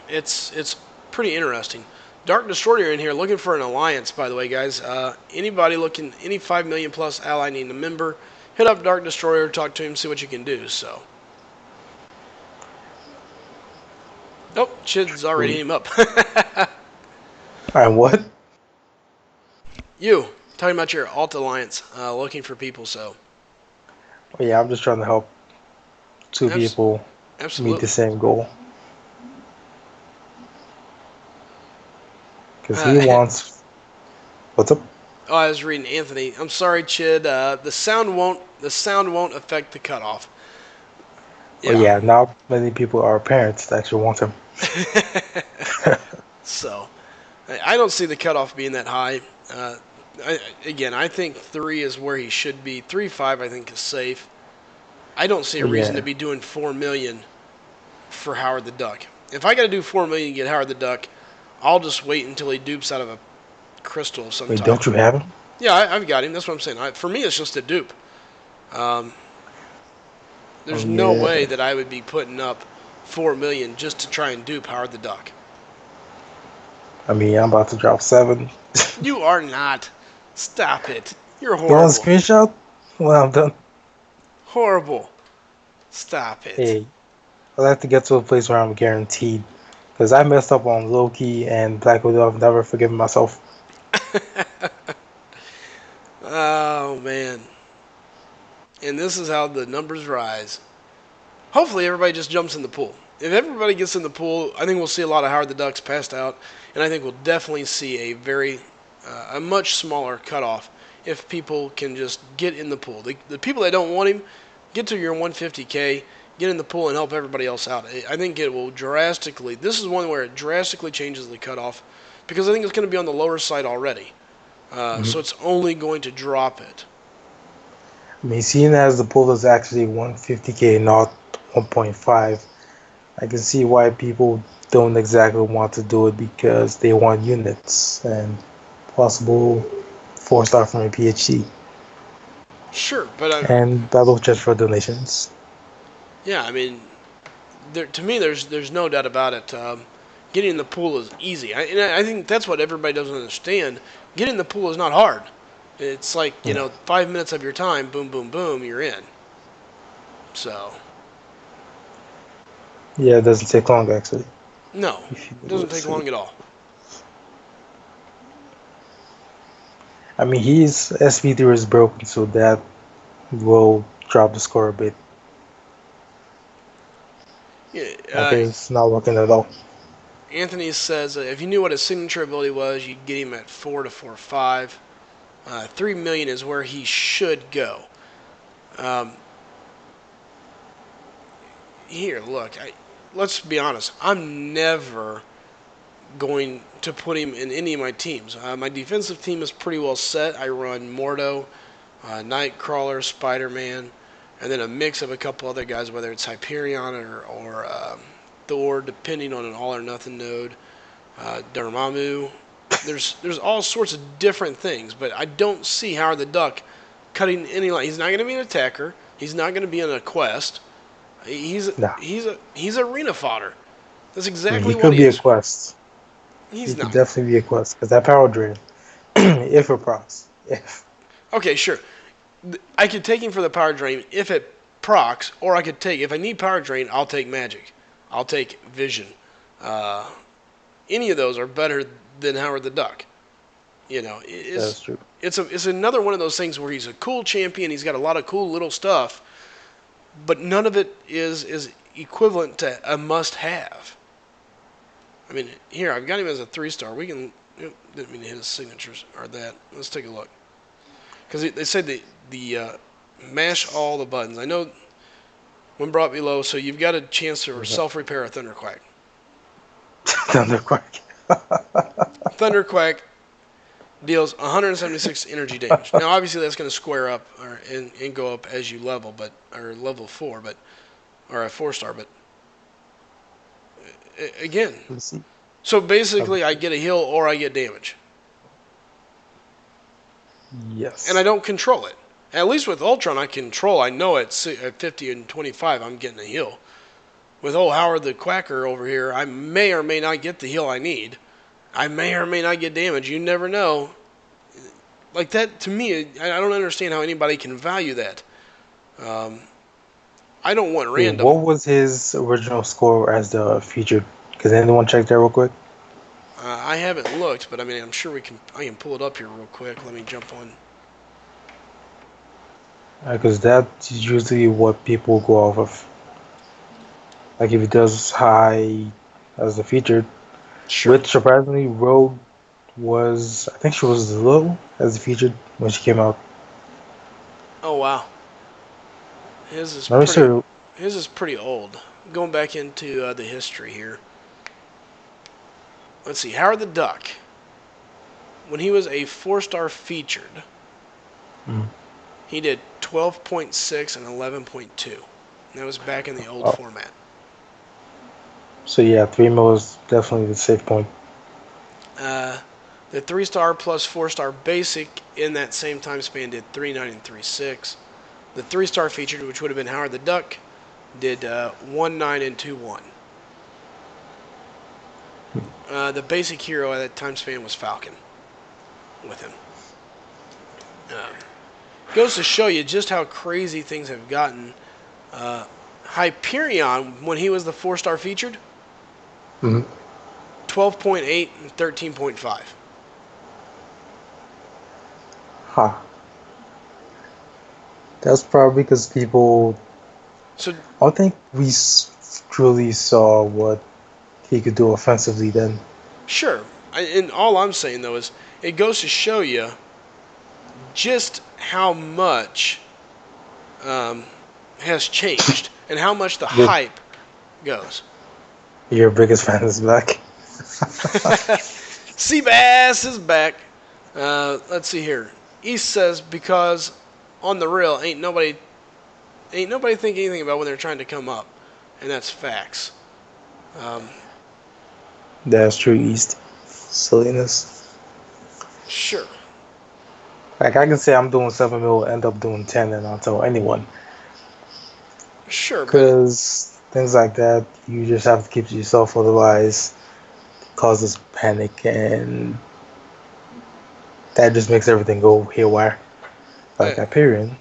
it's pretty interesting. Dark Destroyer in here looking for an alliance, by the way, guys. Anybody looking, any 5 million plus ally needing a member, hit up Dark Destroyer, talk to him, see what you can do. So, oh, Chid's already hit him up. Alright, what? You talking about your alt alliance, looking for people. So, Well, yeah, I'm just trying to help two people meet absolutely. the same goal. Because he Uh, wants. What's up? oh, I was reading Anthony. I'm sorry, Chid. The sound won't affect the cutoff. Well, yeah, not many people are parents that actually want him. So, I don't see the cutoff being that high. I think 3 is where he should be. 3.5, I think, is safe. I don't see a reason to be doing 4 million for Howard the Duck. If I got to do 4 million to get Howard the Duck, I'll just wait until he dupes out of a crystal of some Wait, type. don't you have him? Yeah, I've got him. That's what I'm saying. For me, it's just a dupe. There's no way that I would be putting up 4 million just to try and dupe Howard the Duck. I mean, I'm about to drop 7. You are not. Stop it. You're You want a horrible. screenshot? Well, I'm done. Horrible. Stop it. Hey, I'd like to get to a place where I'm guaranteed. Because I messed up on Loki and Black Widow. I've never forgiven myself. Oh, man. And this is how the numbers rise. Hopefully, everybody just jumps in the pool. If everybody gets in the pool, I think we'll see a lot of Howard the Ducks passed out, and I think we'll definitely see a much smaller cutoff if people can just get in the pool. The people that don't want him, get to your 150K, get in the pool, and help everybody else out. I think it will drastically. This is one where it drastically changes the cutoff because I think it's going to be on the lower side already. So it's only going to drop it. I mean, seeing as the pool is actually 150K, not 1.5, I can see why people don't exactly want to do it because they want units and possible 4-star from a PhD. Sure, but And battle chest for donations. yeah, I mean, to me, there's no doubt about it. Getting in the pool is easy, and I think that's what everybody doesn't understand. Getting in the pool is not hard. It's like 5 minutes of your time, boom, boom, boom, you're in. So Yeah, it doesn't take long actually. no, it doesn't take long at all. I mean, his SV3 is broken, so that will drop the score a bit. Yeah, Okay, it's not working at all. Anthony says if you knew what his signature ability was, you'd get him at 4 to 4.5. 3 million is where he should go. Here, look, let's be honest. I'm never going to put him in any of my teams. My defensive team is pretty well set. I run Mordo, Nightcrawler, Spider-Man, and then a mix of a couple other guys, whether it's Hyperion or Thor, depending on an all-or-nothing node. Dormammu. There's all sorts of different things, but I don't see Howard the Duck cutting any line. He's not going to be an attacker. He's not going to be on a quest. He's arena fodder. That's exactly He what could he be a is. quest. He's He could not. definitely be a quest because that power drain, if it procs, if. Okay, sure. I could take him for the power drain if it procs, or I could take, if I need power drain, I'll take magic. I'll take vision. Any of those are better than Howard the Duck. You know, it's That's true. it's another one of those things where he's a cool champion. He's got a lot of cool little stuff, but none of it is equivalent to a must-have. I mean, here I've got him as a 3-star. We can didn't mean to hit his signatures or that. Let's take a look because they said the mash all the buttons. I know when brought below, so you've got a chance to self-repair a Thunderquack. Thunderquack. Thunderquack deals 176 energy damage. Now, obviously, that's going to square up and go up as you level, or level 4, or a 4-star. But again, Let's see. so basically, I get a heal or I get damage, and I Yes. don't control it. At least with Ultron, I control. I know at 50 and 25, I'm getting a heal. With old Howard the Quacker over here, I may or may not get the heal I need. I may or may not get damage. You never know. Like that, to me, I don't understand how anybody can value that. Um, I don't want Wait, random. what was his original score as the featured? Because anyone check that real quick? I haven't looked, but I mean, I'm sure I can pull it up here real quick. Let me jump on. Because that's usually what people go off of. Like if he does high as the featured, Sure. which surprisingly Rogue was, I think she was low as the featured when she came out. Oh wow, his is Let me pretty. see. His is pretty old. Going back into the history here. Let's see. Howard the Duck, when he was a 4-star featured, Mm. he did 12.6 and 11.2. That was back in the old Oh, format. so yeah, 3 mil is definitely the safe point. Uh, the 3-star plus 4-star basic in that same time span did 3.9 and 3.6. The 3-star featured, which would have been Howard the Duck, did 1.9 and 2.1. The basic hero at that time span was Falcon with him. Uh, Goes to show you just how crazy things have gotten. Uh, Hyperion, when he was the 4-star featured, Mm-hmm. 12.8 and 13.5. Huh. That's probably because people, So I don't think we truly saw what he could do offensively then. sure, and all I'm saying though is it goes to show you just how much um, has changed and how much the Your, hype goes. your biggest fan is back. Seabass is back. Let's see here. East says because on the real ain't nobody think anything about when they're trying to come up, and that's facts. Um, That's true, East. Silliness. sure, Like I can say I'm doing 7 mil, end up doing 10, and I'll tell anyone. sure, but Because things like that, you just have to keep to yourself, otherwise, it causes panic, and that just makes everything go haywire. Like I, Hyperion.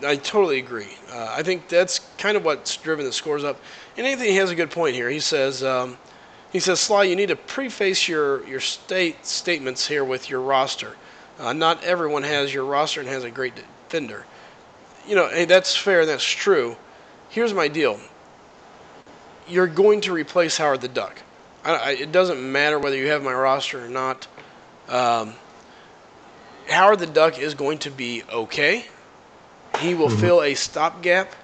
I totally agree. I think that's kind of what's driven the scores up. And Anthony has a good point here. He says, Sly, you need to preface your statements here with your roster. Not everyone has your roster and has a great defender. Hey, that's fair and that's true. Here's my deal. You're going to replace Howard the Duck. It doesn't matter whether you have my roster or not. Um, Howard the Duck is going to be okay. He will Mhm. fill a stopgap.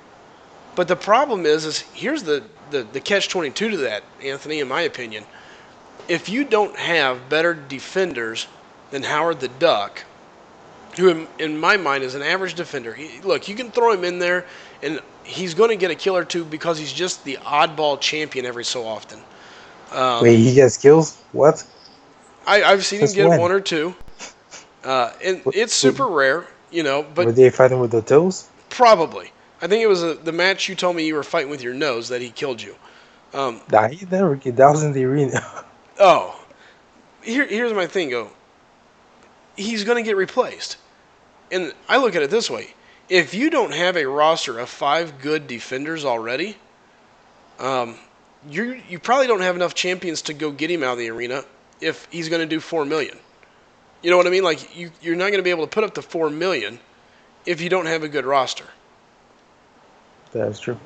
But the problem is here's the catch 22 to that, Anthony, in my opinion. If you don't have better defenders than Howard the Duck, who in my mind is an average defender, look, you can throw him in there and he's going to get a kill or two because he's just the oddball champion every so often. Wait, he gets kills? What? I've seen him Since get when? one or two, and What, it's what, super rare, were but they fighting with the toes? probably. I think it was the match you told me you were fighting with your nose that he killed you. Um, Nah, he never killed. That was in the arena. oh, here's my thing, go. He's going to get replaced. And I look at it this way. If you don't have a roster of 5 good defenders already, um, you probably don't have enough champions to go get him out of the arena if he's going to do 4 million. You know what I mean? Like you're not going to be able to put up to 4 million if you don't have a good roster. That's true.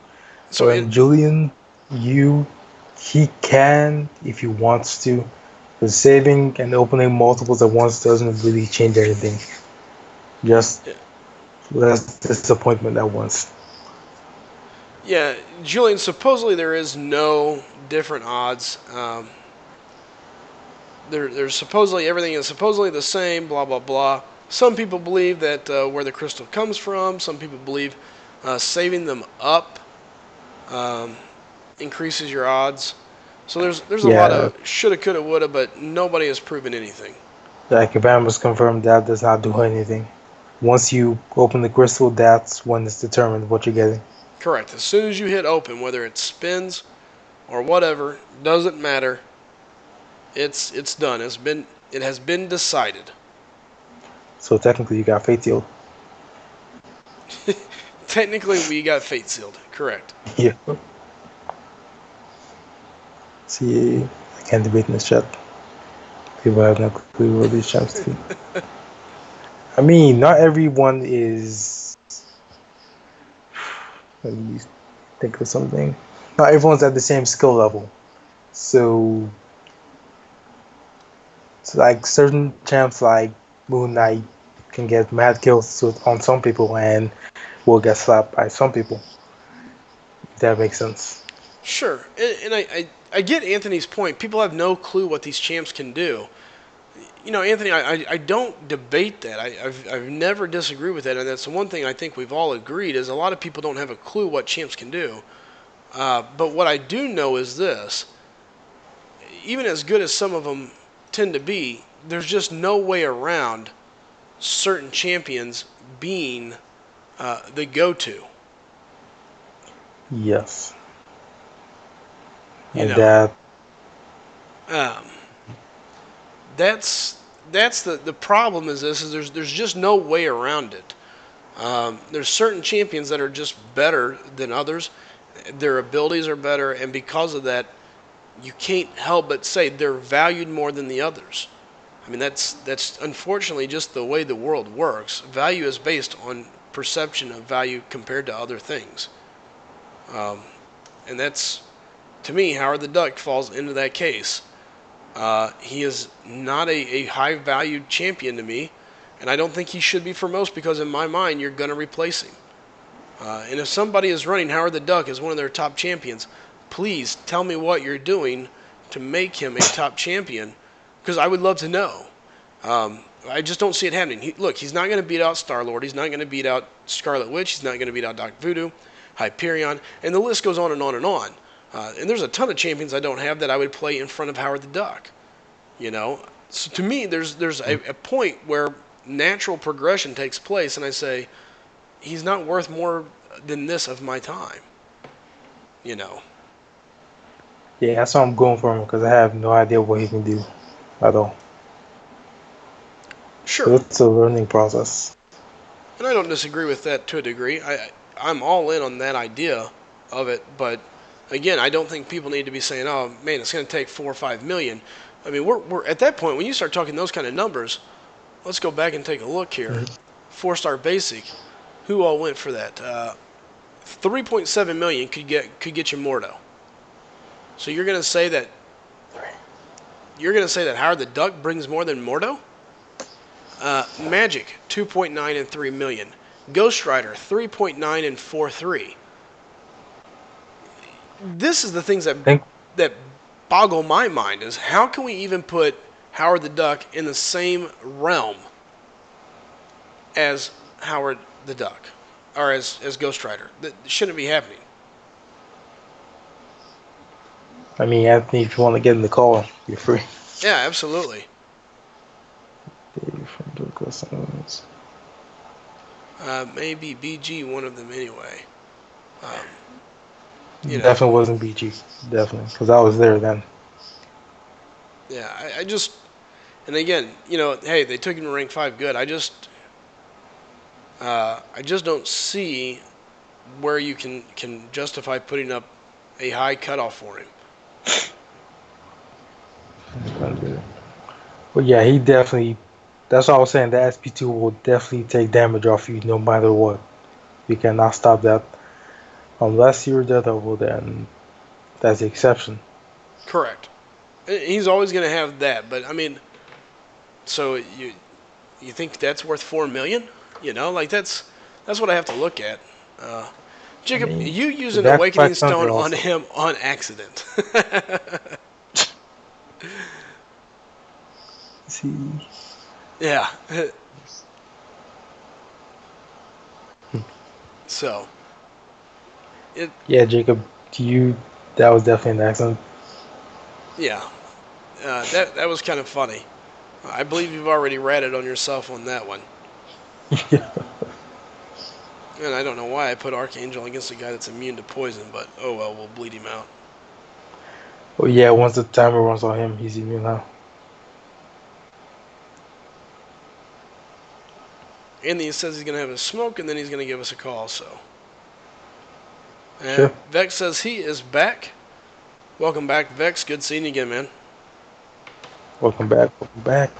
So Well, and Julian, you he can if he wants to, but saving and opening multiples at once doesn't really change anything. Just less disappointment at once. yeah, Julian. Supposedly there is no different odds. There's supposedly everything is supposedly the same. Blah blah blah. Some people believe that where the crystal comes from. Some people believe saving them up um, increases your odds. So there's a lot Yeah, of shoulda, coulda, woulda, but nobody has proven anything. like Obama's confirmed that does not do anything. Once you open the crystal, that's when it's determined what you're getting. Correct. As soon as you hit open, whether it spins or whatever, doesn't matter. It's done. It has been decided. So technically, you got fate sealed. Technically, we got fate sealed. Correct. Yeah. See, I can't debate in this chat. People have no clue what these champs do. I mean, not everyone is. Let me think of something. Not everyone's at the same skill level. So, it's like certain champs like Moon Knight can get mad kills on some people and will get slapped by some people. If that makes sense. Sure, and I get Anthony's point. People have no clue what these champs can do. You know, Anthony, I don't debate that. I've never disagreed with that, and that's the one thing I think we've all agreed is a lot of people don't have a clue what champs can do. But what I do know is this: even as good as some of them tend to be, there's just no way around certain champions being the go-to. Yes. You And know, that, um, that's the problem is this is there's just no way around it. There's certain champions that are just better than others. Their abilities are better, and because of that, you can't help but say they're valued more than the others. I mean, that's unfortunately just the way the world works. Value is based on perception of value compared to other things, um, and that's to me Howard the Duck falls into that case. He is not a high valued champion to me, and I don't think he should be for most because in my mind you're going to replace him. And if somebody is running Howard the Duck as one of their top champions, please tell me what you're doing to make him a top champion because I would love to know. I just don't see it happening. Look, he's not going to beat out Star-Lord. He's not going to beat out Scarlet Witch. He's not going to beat out Dr. Voodoo, Hyperion, and the list goes on and on and on. And there's a ton of champions I don't have that I would play in front of Howard the Duck. You know, so to me, there's a point where natural progression takes place, and I say he's not worth more than this of my time. You know, yeah, that's why I'm going for him because I have no idea what he can do at all. So sure, it's a learning process. and I don't disagree with that to a degree. I'm all in on that idea of it, but again, I don't think people need to be saying, "Oh man, it's going to take 4 or 5 million." I mean, we're at that point when you start talking those kind of numbers. Let's go back and take a look here. Mhm. 4-star basic. Who all went for that? 3.7 million could get you Mordo. So you're gonna say that Howard the Duck brings more than Mordo? Magic 2.9 and 3 million. Ghost Rider 3.9 and 4.3. This is the things I think that boggle my mind is how can we even put Howard the Duck in the same realm as Howard the Duck or as Ghost Rider? That shouldn't be happening. I mean, Anthony, if you want to get in the call, you're free. Yeah, absolutely. Dave from Douglas Owens. Maybe BG one of them anyway. Um, you know, Definitely wasn't BG. Definitely, because I was there then. yeah. I just and again, you know, hey, they took him to rank 5. Good. I just don't see where you can justify putting up a high cutoff for him. But yeah, he definitely That's what I was saying. The SP2 will definitely take damage off you no matter what. You cannot stop that unless you're Daredevil. Then that's the exception. Correct. He's always going to have that, but I mean, so you think that's worth 4 million? You know, like that's what I have to look at. Uh, I Jacob, mean, you use the an back awakening 500 stone on also. him on accident. See, Yeah. So it yeah, Jacob, you that was definitely an accident. yeah, that was kind of funny. I believe you've already ratted on yourself on that one, Yeah. and I don't know why I put Archangel against a guy that's immune to poison, but oh well, we'll bleed him out. Oh yeah, once the timer runs on him, he's immune now. And he says he's gonna have a smoke, and then he's gonna give us a call. So Sure. Vex says he is back. Welcome back, Vex. Good seeing you again, man. Welcome back. Welcome back.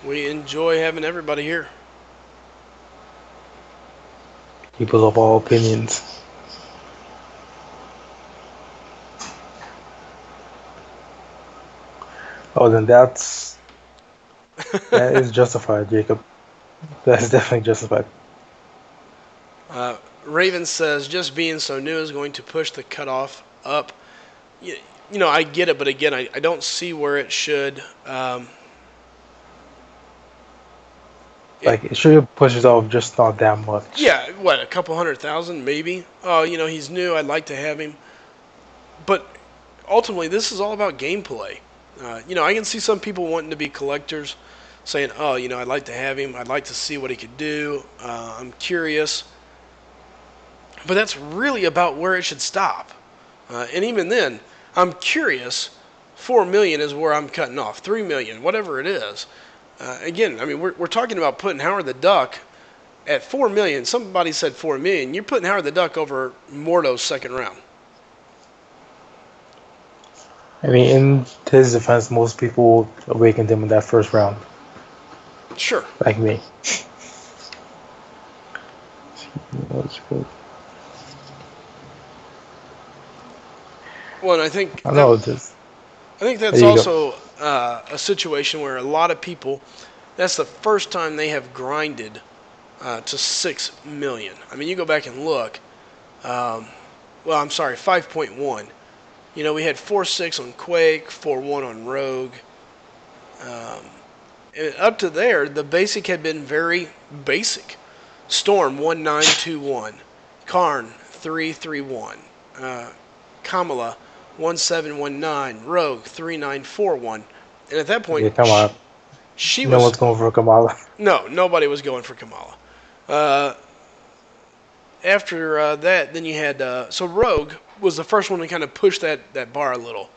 We enjoy having everybody here. People of all opinions. Oh, then that is justified, Jacob. That's definitely justified. Raven says just being so new is going to push the cutoff up. You, you know, I get it, but again, I don't see where it should. It, Like it sure pushes off just not that much. yeah, what, a couple 100,000 maybe? Oh, you know, he's new. I'd like to have him. But ultimately, this is all about gameplay. You know, I can see some people wanting to be collectors saying, oh, you know, I'd like to have him. I'd like to see what he could do. I'm curious. But that's really about where it should stop. And even then, I'm curious. 4 million is where I'm cutting off. 3 million, whatever it is. Again, I mean, we're talking about putting Howard the Duck at 4 million. Somebody said 4 million. You're putting Howard the Duck over Mordo's second round. I mean, in his defense, most people awakened him in that first round, Sure. like me. That's good. Well, and I know this. I think There that's you go. also a situation where a lot of people, that's the first time they have grinded to 6 million. I mean, you go back and look. Um, well, I'm sorry, 5.1. You know, we had 4.6 on Quake, 4.1 on Rogue. Um, and up to there, the basic had been very basic. Storm 1921, Karn 331, Kamala 1719, Rogue 3941. And at that point, Yeah, come on. she No was one's going for Kamala. no, nobody was going for Kamala. Uh, after that, then you had so Rogue was the first one to kind of push that bar a little.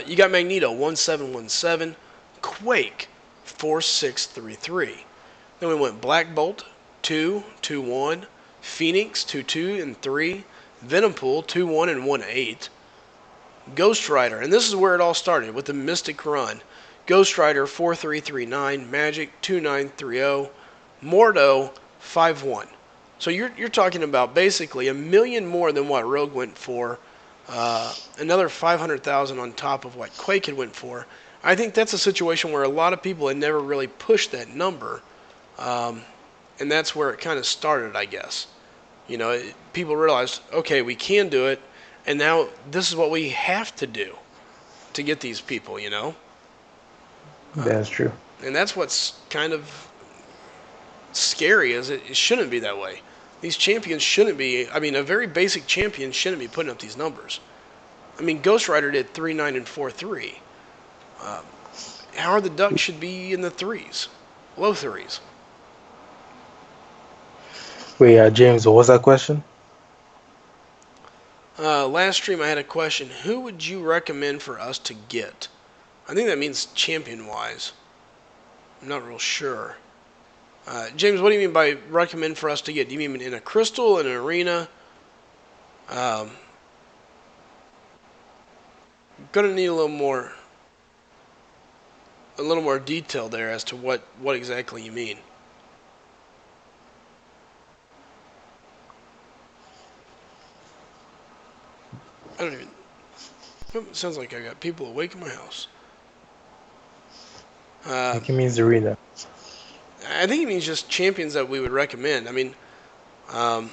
You got Magneto 1717, Quake 4633. Then we went Black Bolt 221, Phoenix 22 and 3, Venompool 21 and 1-8, Ghost Rider, and this is where it all started with the Mystic Run. Ghost Rider 4339, Magic 2930, Mordo 51. So you're talking about basically 1 million more than what Rogue went for, another 500,000 on top of what Quake had went for. I think that's a situation where a lot of people had never really pushed that number, and that's where it kind of started, I guess. You know, people realized, okay, we can do it, and now this is what we have to do to get these people. You know, That's true. and that's what's kind of scary. Is it shouldn't be that way. These champions shouldn't be. I mean, a very basic champion shouldn't be putting up these numbers. I mean, Ghost Rider did 3.9 and 4.3. Howard the Duck should be in the threes, low threes. Wait, James, what was that question? Last stream, I had a question. Who would you recommend for us to get? I think that means champion wise. I'm not real sure. James, what do you mean by recommend for us to get? Do you mean in a crystal, in an arena? Um, Gonna need a little more. a little more detail there as to what exactly you mean. I don't even. It sounds like I got people awake in my house. I Uh, think it means arena. I think it means just champions that we would recommend. I mean, um,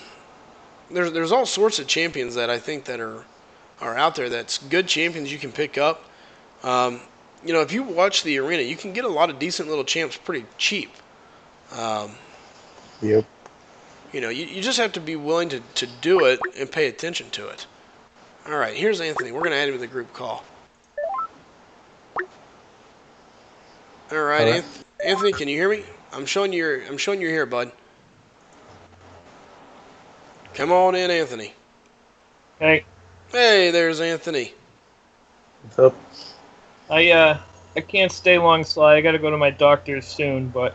there's all sorts of champions that I think that are out there. That's good champions you can pick up. Um, if you watch the arena, you can get a lot of decent little champs pretty cheap. Um, Yep. you just have to be willing to do it and pay attention to it. All right, here's Anthony. We're gonna add him to the group call. All right, All right. Anthony, can you hear me? I'm showing you here, bud. Come on in, Anthony. Hey, Hey, there's Anthony. What's up? I can't stay long, Sly. I gotta go to my doctor's soon, but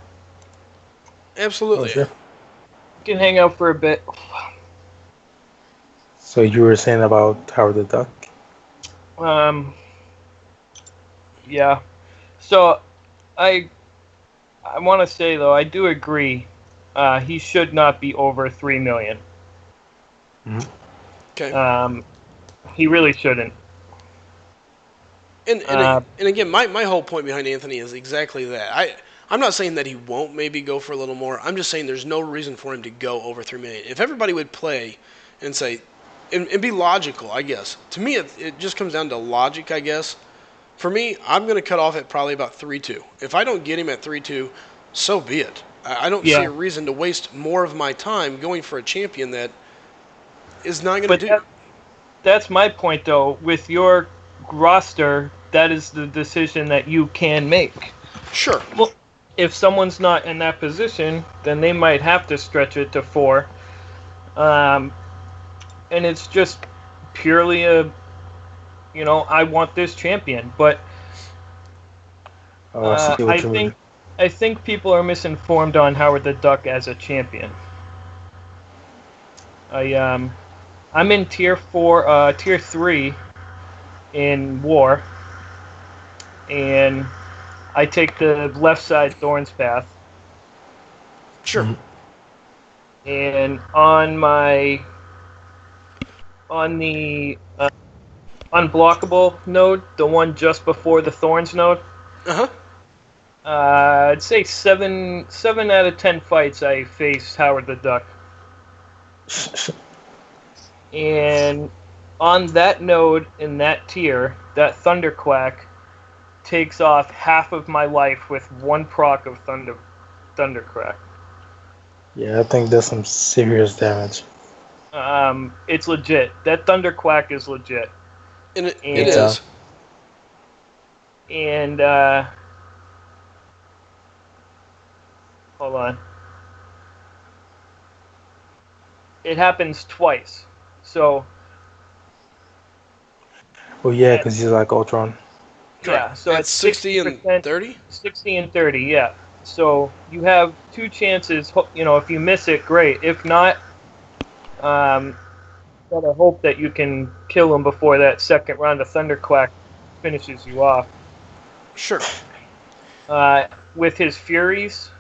Oh, Absolutely. sure. we can hang out for a bit. So you were saying about Howard the Duck? Um, yeah. So I I want to say though, I do agree. He should not be over 3 million. Mm-hmm. Okay. He really shouldn't. And again, my whole point behind Anthony is exactly that. I'm not saying that he won't maybe go for a little more. I'm just saying there's no reason for him to go over 3 million. If everybody would play and say and be logical, I guess. To me, it just comes down to logic, I guess. For me, I'm going to cut off at probably about 3-2. If I don't get him at 3-2, so be it. I don't see Yeah, a reason to waste more of my time going for a champion that is not going but to do. that's my point though. With your roster, that is the decision that you can make. Sure. Well, if someone's not in that position, then they might have to stretch it to 4. Um, and it's just purely I want this champion. But Oh, I see what you mean. I think people are misinformed on Howard the Duck as a champion. I'm in tier 3 in War, and I take the left side Thorns path. Sure. Mhm. And on the unblockable node, the one just before the Thorns node, Uh-huh. I'd say seven out of 10 fights I faced Howard the Duck. And on that node in that tier, that Thunderquack takes off half of my life with one proc of Thundercrack. Yeah, I think that's some serious damage. It's legit. That Thunderquack is legit. And it And- is. And hold on. It happens twice. So Oh yeah, because he's like Ultron. yeah, so At it's 60 and 60%, 30? 60 and 30, yeah. So you have 2 chances. If you miss it, great. If not, gotta hope that you can kill him before that second round of Thunderquack finishes you off. Sure. With his Furies,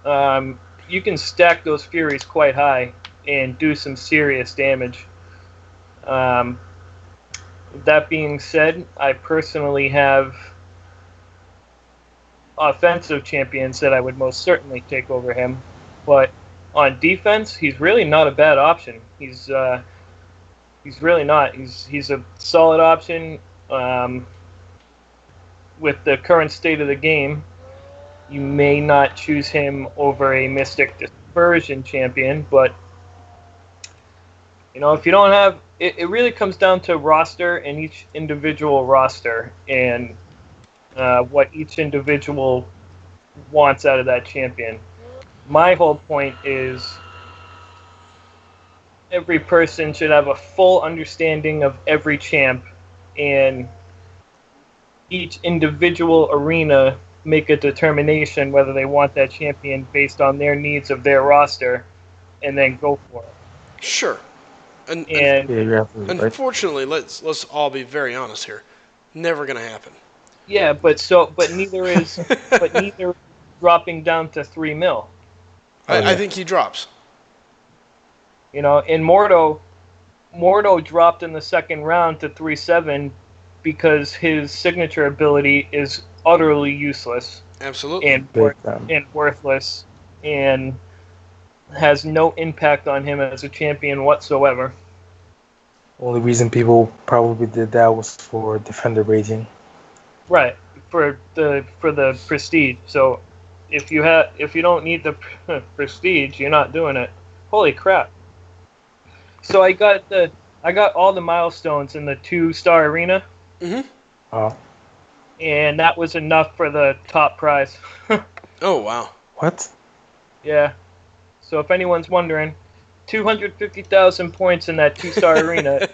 you can stack those Furies quite high and do some serious damage. That being said, I personally have offensive champions that I would most certainly take over him, but on defense, he's really not a bad option. He's really not. He's a solid option. With the current state of the game, you may not choose him over a Mystic Dispersion champion, but if you don't have it really comes down to roster and each individual roster and what each individual wants out of that champion. My whole point is every person should have a full understanding of every champ, and each individual arena make a determination whether they want that champion based on their needs of their roster, and then go for it. Sure. And And Yeah, you're absolutely right. unfortunately, let's all be very honest here. Never going to happen. Yeah, but neither dropping down to 3 mil. Oh I yeah. think he drops. And Mordo dropped in the second round to 3.7 because his signature ability is utterly useless Absolutely. and Big time. worthless and has no impact on him as a champion whatsoever. Only reason people probably did that was for defender raging. Right, for the prestige. So if you don't need the prestige, you're not doing it. Holy crap. So I got all the milestones in the 2-star arena, Hmm. Uh, and that was enough for the top prize. Oh wow. what? Yeah. So if anyone's wondering, 250,000 points in that 2-star arena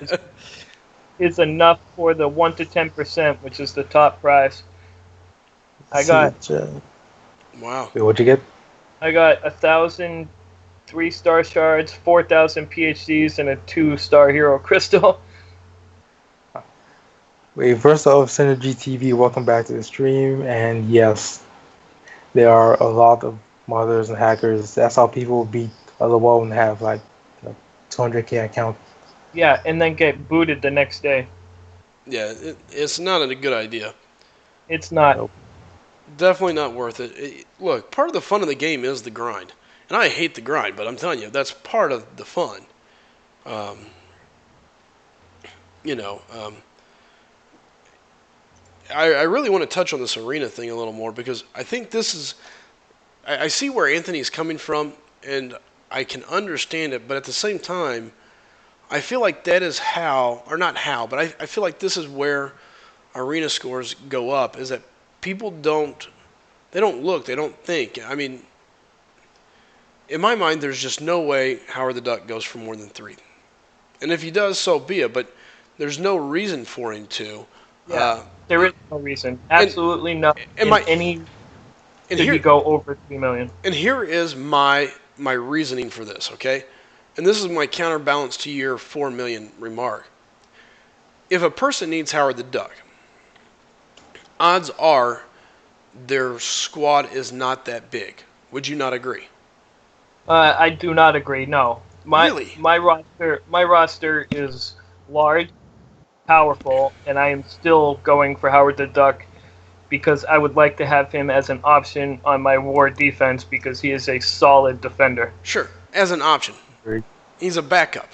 is enough for the 1 to 10%, which is the top prize. I See got it, Wow. wait, what'd you get? 1,000 3-star shards, 4,000 PhDs, and a 2-star hero crystal. Wait, first off, Synergy TV, welcome back to the stream. And yes, there are a lot of modders and hackers. That's how people beat other WoW and have like a 200k account. Yeah, and then get booted the next day. Yeah, it's not a good idea. It's not. Nope. Definitely not worth it. Look, part of the fun of the game is the grind, and I hate the grind, but I'm telling you, that's part of the fun. Um, you know, I really want to touch on this arena thing a little more because I think this is. I see where Anthony's coming from, and I can understand it, but at the same time, I feel like that is how, or not how, but I feel like this is where arena scores go up. Is that people they don't look, they don't think. I mean, in my mind, there's just no way Howard the Duck goes for more than 3. And if he does, so be it. But there's no reason for him to. Yeah, there is no reason. and Absolutely none and in my any and should he here go over 3 million. and here is my reasoning for this. Okay, and this is my counterbalance to your 4 million remark. If a person needs Howard the Duck, odds are their squad is not that big. Would you not agree? I do not agree. No, Really? my roster is large, powerful, and I am still going for Howard the Duck because I would like to have him as an option on my war defense because he is a solid defender. Sure, as an option. Agreed. He's a backup.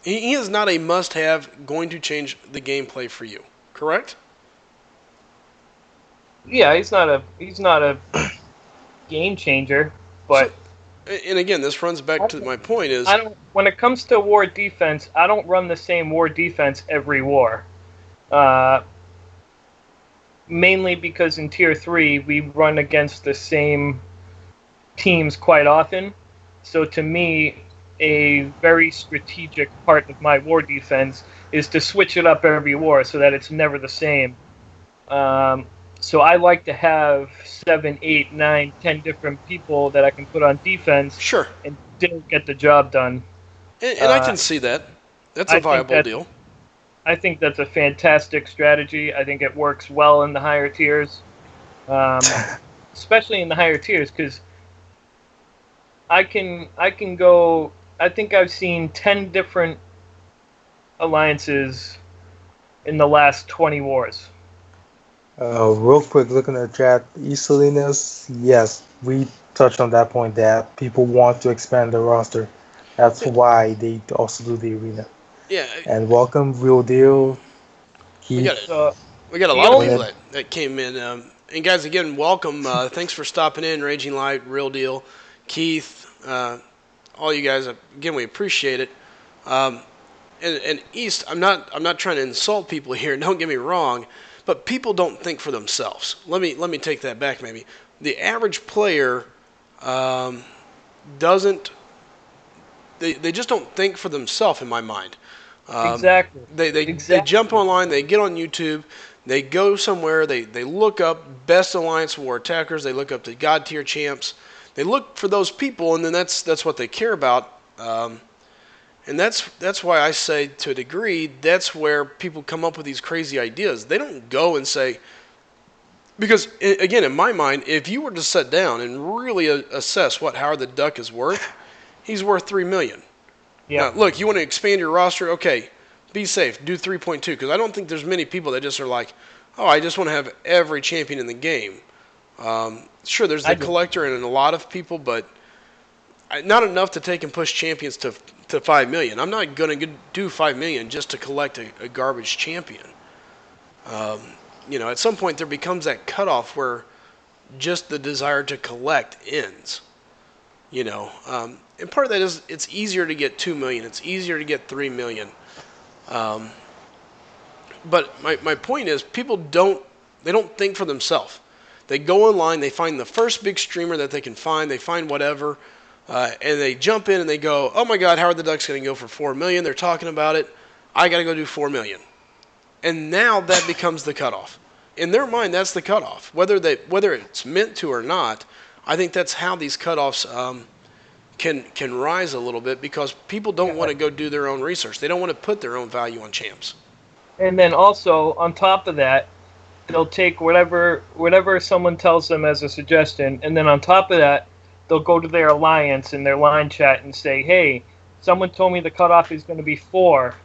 He is not a must-have going to change the gameplay for you. Correct? Yeah, he's not a game changer, So, but and again, this runs back to my point is I don't. When it comes to war defense, I don't run the same war defense every war. Uh, Mainly because in tier 3 we run against the same teams quite often. So to me, a very strategic part of my war defense is to switch it up every war so that it's never the same. So I like to have 7, 8, 9, 10 different people that I can put on defense sure, and still get the job done. and I can see that. That's I a think viable that- deal. I think that's a fantastic strategy. I think it works well in the higher tiers, especially in the higher tiers, because I can go. I think I've seen 10 different alliances in the last 20 wars. Real quick, looking at the chat, easterliness, yes, we touched on that point that people want to expand their roster. That's why they also do the arena. Yeah, And welcome, Real Deal, we got Keith. it. We got a The lot of only- people that came in. And guys, again, welcome. Thanks for stopping in. Raging Light, Real Deal, Keith, all you guys. Again, we appreciate it. And East, I'm not trying to insult people here. Don't get me wrong, but people don't think for themselves. Let me take that back. Maybe the average player doesn't. They just don't think for themselves in my mind. Exactly. They Exactly. jump online, they get on YouTube, they go somewhere, they look up best alliance war attackers, they look up the god tier champs, they look for those people, and then that's what they care about. And that's why I say, to a degree, that's where people come up with these crazy ideas. They don't go and say, Because again, in my mind, if you were to sit down and really assess what Howard the Duck is worth, he's worth $3 million. Now, Yeah, look, you want to expand your roster? Okay, be safe. Do 3.2 because I don't think there's many people that just are like, oh, I just want to have every champion in the game. Sure, there's I the do. collector and a lot of people, but not enough to take and push champions to 5 million. I'm not gonna do 5 million just to collect a garbage champion. At some point there becomes that cutoff where just the desire to collect ends. And part of that is it's easier to get 2 million. It's easier to get 3 million. Um, but my point is people don't think for themselves. They go online, they find the first big streamer that they can find, they find whatever, and they jump in and they go, oh my God, Howard the Duck's going to go for 4 million. They're talking about it. I got to go do 4 million. And now that becomes the cutoff. In their mind, that's the cutoff. Whether it's meant to or not, I think that's how these cutoffs can rise a little bit because people don't want to go do their own research. They don't want to put their own value on champs. And then also on top of that, they'll take whatever someone tells them as a suggestion, and then on top of that, they'll go to their alliance in their line chat and say, "Hey, someone told me the cutoff is going to be 4.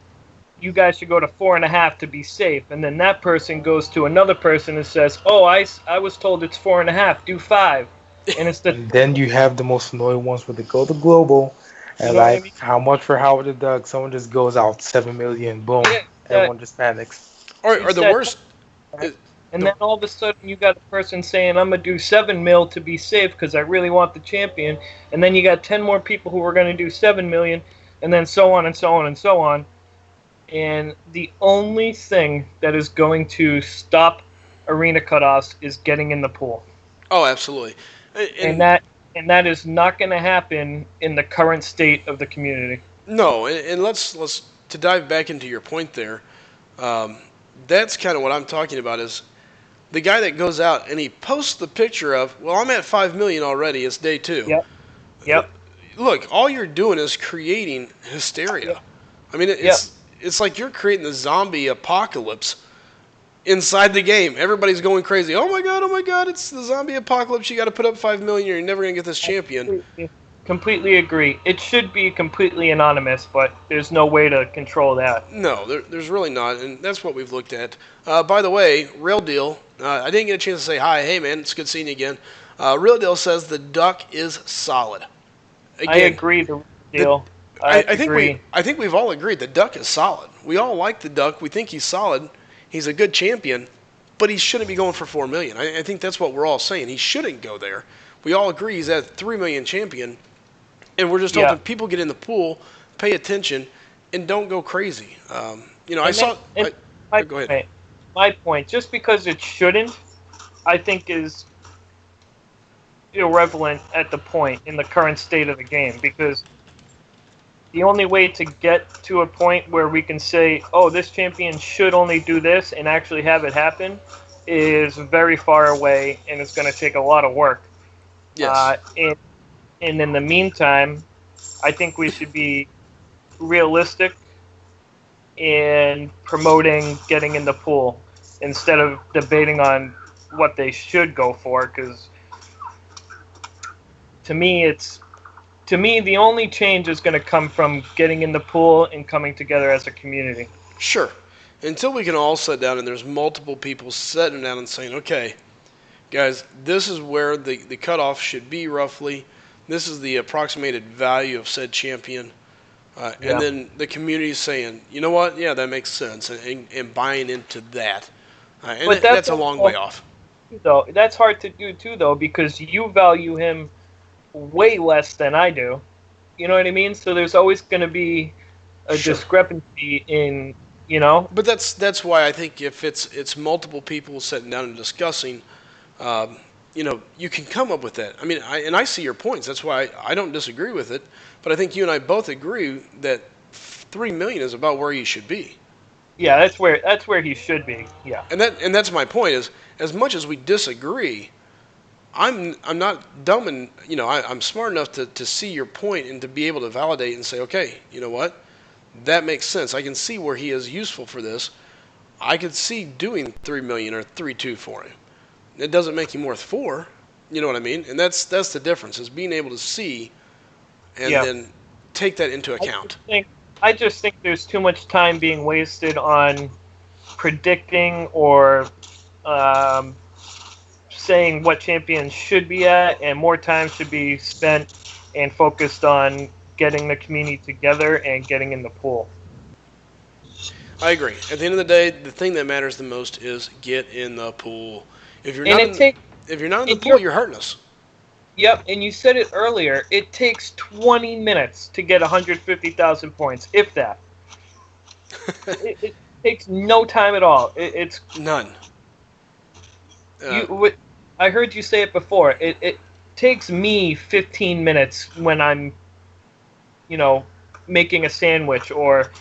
You guys should go to 4.5 to be safe." And then that person goes to another person and says, "Oh, I was told it's 4.5. Do 5." And it's the And then you have the most annoying ones where they go to global you and know what I like mean? how much for Howard the Duck? Someone just goes out 7 million, boom, Yeah, everyone just panics. Or, you or the said worst, is, And the, then all of a sudden you got a person saying, "I'm going to do 7 mil to be safe because I really want the champion." And then you got 10 more people who are going to do 7 million, and then so on and so on and so on. And the only thing that is going to stop arena cutoffs is getting in the pool. oh, absolutely. And And that is not going to happen in the current state of the community. no, and let's to dive back into your point there. Um, that's kind of what I'm talking about. Is the guy that goes out and he posts the picture of, well, I'm at 5 million already. It's day 2. Yep. Yep. Look, all you're doing is creating hysteria. Yep. I mean, Yep. it's like you're creating the zombie apocalypse inside the game. Everybody's going crazy. Oh my God, it's the zombie apocalypse. You got to put up 5 million. Or you're never gonna get this champion. Completely agree. It should be completely anonymous, but there's no way to control that. No, there's really not, and that's what we've looked at. By the way, Real Deal. I didn't get a chance to say hi. Hey, man, it's good seeing you again. Real Deal says the duck is solid. I Again, agree. The deal. I think agree. I think we've all agreed the duck is solid. We all like the duck. We think he's solid. He's a good champion, but he shouldn't be going for 4 million. I think that's what we're all saying. He shouldn't go there. We all agree he's at 3 million champion, and we're just Yeah. hoping people get in the pool, pay attention, and don't go crazy. I And saw. my Go ahead. point, my point, just because it shouldn't, I think is irrelevant at the point in the current state of the game, because the only way to get to a point where we can say, "Oh, this champion should only do this," and actually have it happen is very far away, and it's going to take a lot of work. Yes. And in the meantime, I think we should be realistic in promoting getting in the pool instead of debating on what they should go for, because to me the only change is going to come from getting in the pool and coming together as a community. Sure. Until we can all sit down and there's multiple people sitting down and saying, okay, guys, this is where the cutoff should be roughly. This is the approximated value of said champion. Yeah. And then the community is saying, you know what? Yeah, that makes sense. And buying into that. And But that's a long way off. Though that's hard to do too, though, because you value him way less than I do. You know what I mean? So there's always going to be a Sure. discrepancy in, you know. But that's why I think if it's multiple people sitting down and discussing, you can come up with that. I mean, I see your points. That's why I don't disagree with it. But I think you and I both agree that 3 million is about where he should be. Yeah, that's where he should be. Yeah. And that's my point. Is as much as we disagree, I'm not dumb, and I'm smart enough to see your point and to be able to validate and say, okay, you know what, that makes sense. I can see where he is useful for this. I could see doing 3 million or 3.2 for him. It doesn't make him worth 4. You know what I mean? And that's the difference, is being able to see and Yeah. then take that into I account. just think I just think there's too much time being wasted on predicting or um, saying what champions should be at, and more time should be spent and focused on getting the community together and getting in the pool. I agree. At the end of the day, the thing that matters the most is get in the pool. If you're And not it in takes if you're not in the and pool, you're you're hurting us. Yep, and you said it earlier. It takes 20 minutes to get 150,000 points, if that. It takes no time at all. It's None. you. I heard you say it before. It takes me 15 minutes when I'm, making a sandwich or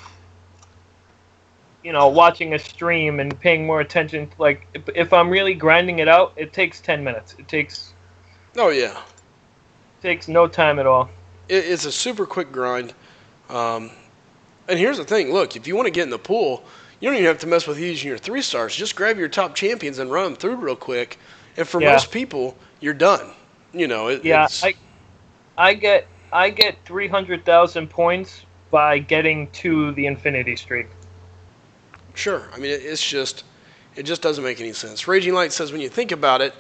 watching a stream and paying more attention. Like if I'm really grinding it out, it takes 10 minutes. It Oh yeah. takes no time at all. It's a super quick grind. Um, and here's the thing. Look, if you want to get in the pool, you don't even have to mess with using your 3 stars. Just grab your top champions and run them through real quick. And for Yeah. most people, you're done. Yeah, It's I get 300,000 points by getting to the infinity streak. sure. I mean, it just doesn't make any sense. Raging Light says when you think about it,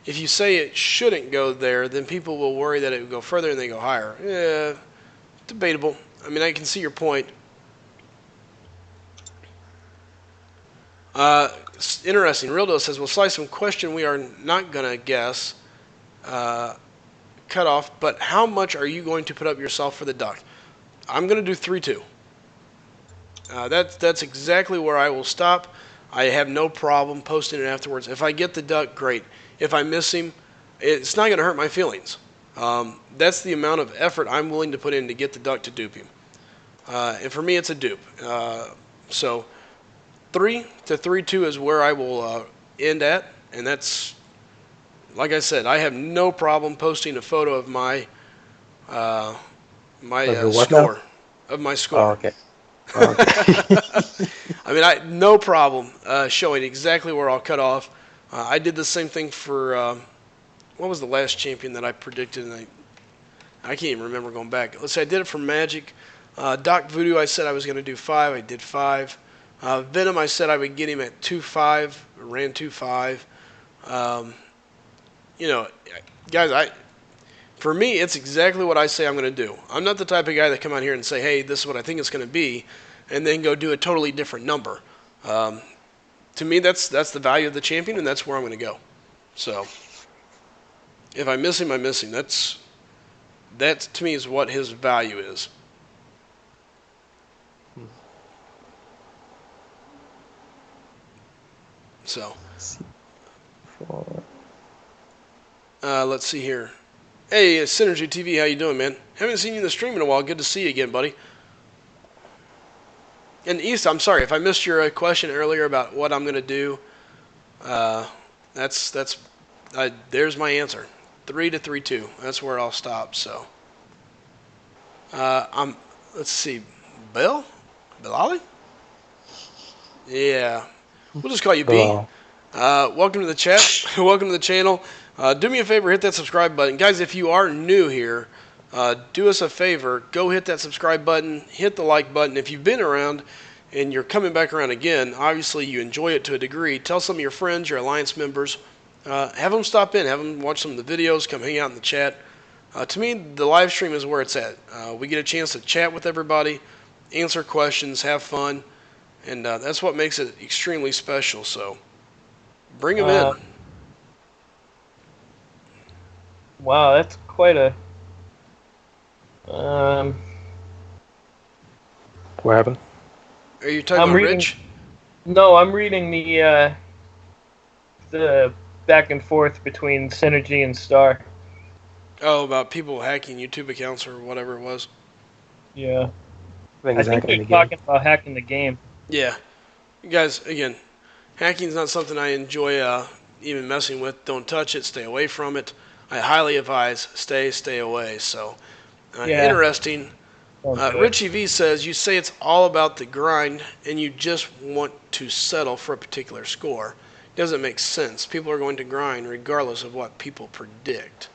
if you say it shouldn't go there, then people will worry that it would go further and they go higher. Yeah, debatable. I mean, I can see your point. Interesting. Rildo says, we'll slice some question we are not going to guess. Cut off, but how much are you going to put up yourself for the duck? I'm going to do 3-2. That's exactly where I will stop. I have no problem posting it afterwards. If I get the duck, great. If I miss him, it's not going to hurt my feelings. That's the amount of effort I'm willing to put in to get the duck to dupe him. And for me, it's a dupe. So 3 to 3-2 is where I will end at, and that's, like I said, I have no problem posting a photo of my Now? score, of my Oh, score. okay. Oh, okay. I mean, no problem showing exactly where I'll cut off. I did the same thing for what was the last champion that I predicted, and I can't even remember going back. Let's say I did it for Magic. Doc Voodoo, I said I was going to do 5. I did 5. Venom, I said I would get him at 2-5. Ran 2-5. Guys, for me, it's exactly what I say I'm going to do. I'm not the type of guy that come out here and say, hey, this is what I think it's going to be, and then go do a totally different number. To me, that's the value of the champion, and that's where I'm going to go. So, if I miss him, I miss him. That to me is what his value is. So, let's see here. Hey, Synergy TV, how you doing, man? Haven't seen you in the stream in a while. Good to see you again, buddy. And East, I'm sorry if I missed your question earlier about what I'm gonna do. There's my answer. 3 to 3-2. That's where I'll stop. So, let's see, Bilali? Yeah, we'll just call you B. Welcome to the chat. Welcome to the channel. Do me a favor, hit that subscribe button. Guys, if you are new here, do us a favor. Go hit that subscribe button. Hit the like button. If you've been around and you're coming back around again, obviously you enjoy it to a degree. Tell some of your friends, your Alliance members. Have them stop in. Have them watch some of the videos. Come hang out in the chat. To me, the live stream is where it's at. We get a chance to chat with everybody, answer questions, have fun. And that's what makes it extremely special. So bring them in. Wow, that's quite a. What happened? Are you talking about reading, Rich? No, I'm reading the back and forth between Synergy and Star. Oh, about people hacking YouTube accounts or whatever it was. Yeah. I think they're talking about hacking the game. Yeah. Guys, again, hacking's not something I enjoy even messing with. Don't touch it. Stay away from it. I highly advise stay away. So, interesting. Richie V says, you say it's all about the grind and you just want to settle for a particular score. doesn't make sense. People are going to grind regardless of what people predict.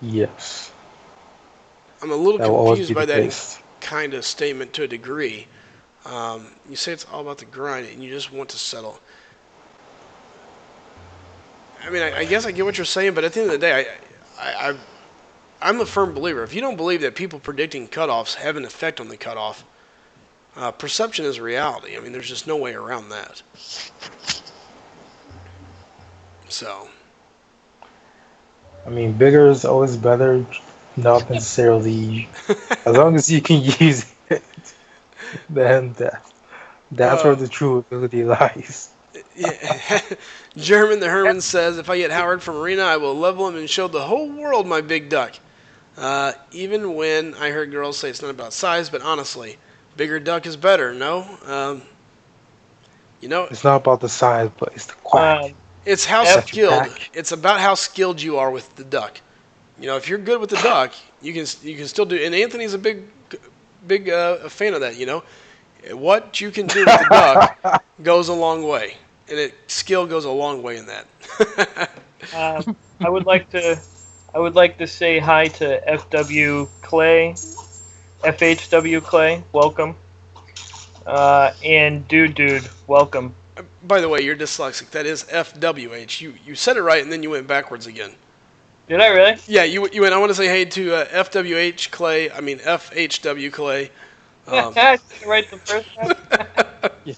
Yes, I'm a little that will always confused be by the that case. kind of statement to a degree. You say it's all about the grind and you just want to settle. I mean, I guess I get what you're saying, but at the end of the day, I'm a firm believer. If you don't believe that people predicting cutoffs have an effect on the cutoff, perception is reality. I mean, there's just no way around that. So, I mean, bigger is always better, not necessarily. As long as you can use it, then that's where uh, the true ability lies. yeah. German the Herman says, if I get Howard from Arena, I will level him and show the whole world my big duck. Even when I heard girls say it's not about size, but honestly, bigger duck is better. No, you know, It's not about the size, but it's the quack Um, it's how that you skilled. pack. It's about how skilled you are with the duck. You know, if you're good with the duck, you can still do. And Anthony's a big fan of that. You know, what you can do with the duck goes a long way, and skill goes a long way in that. um, I would like to say hi to FW Clay, FHW Clay, welcome, and Dude, welcome. By the way, you're dyslexic. That is FWH. You said it right, and then you went backwards again. Did I really? Yeah, you went. I want to say hey to FWH Clay. I mean FHW Clay. I Um, said it right the first time. Yeah.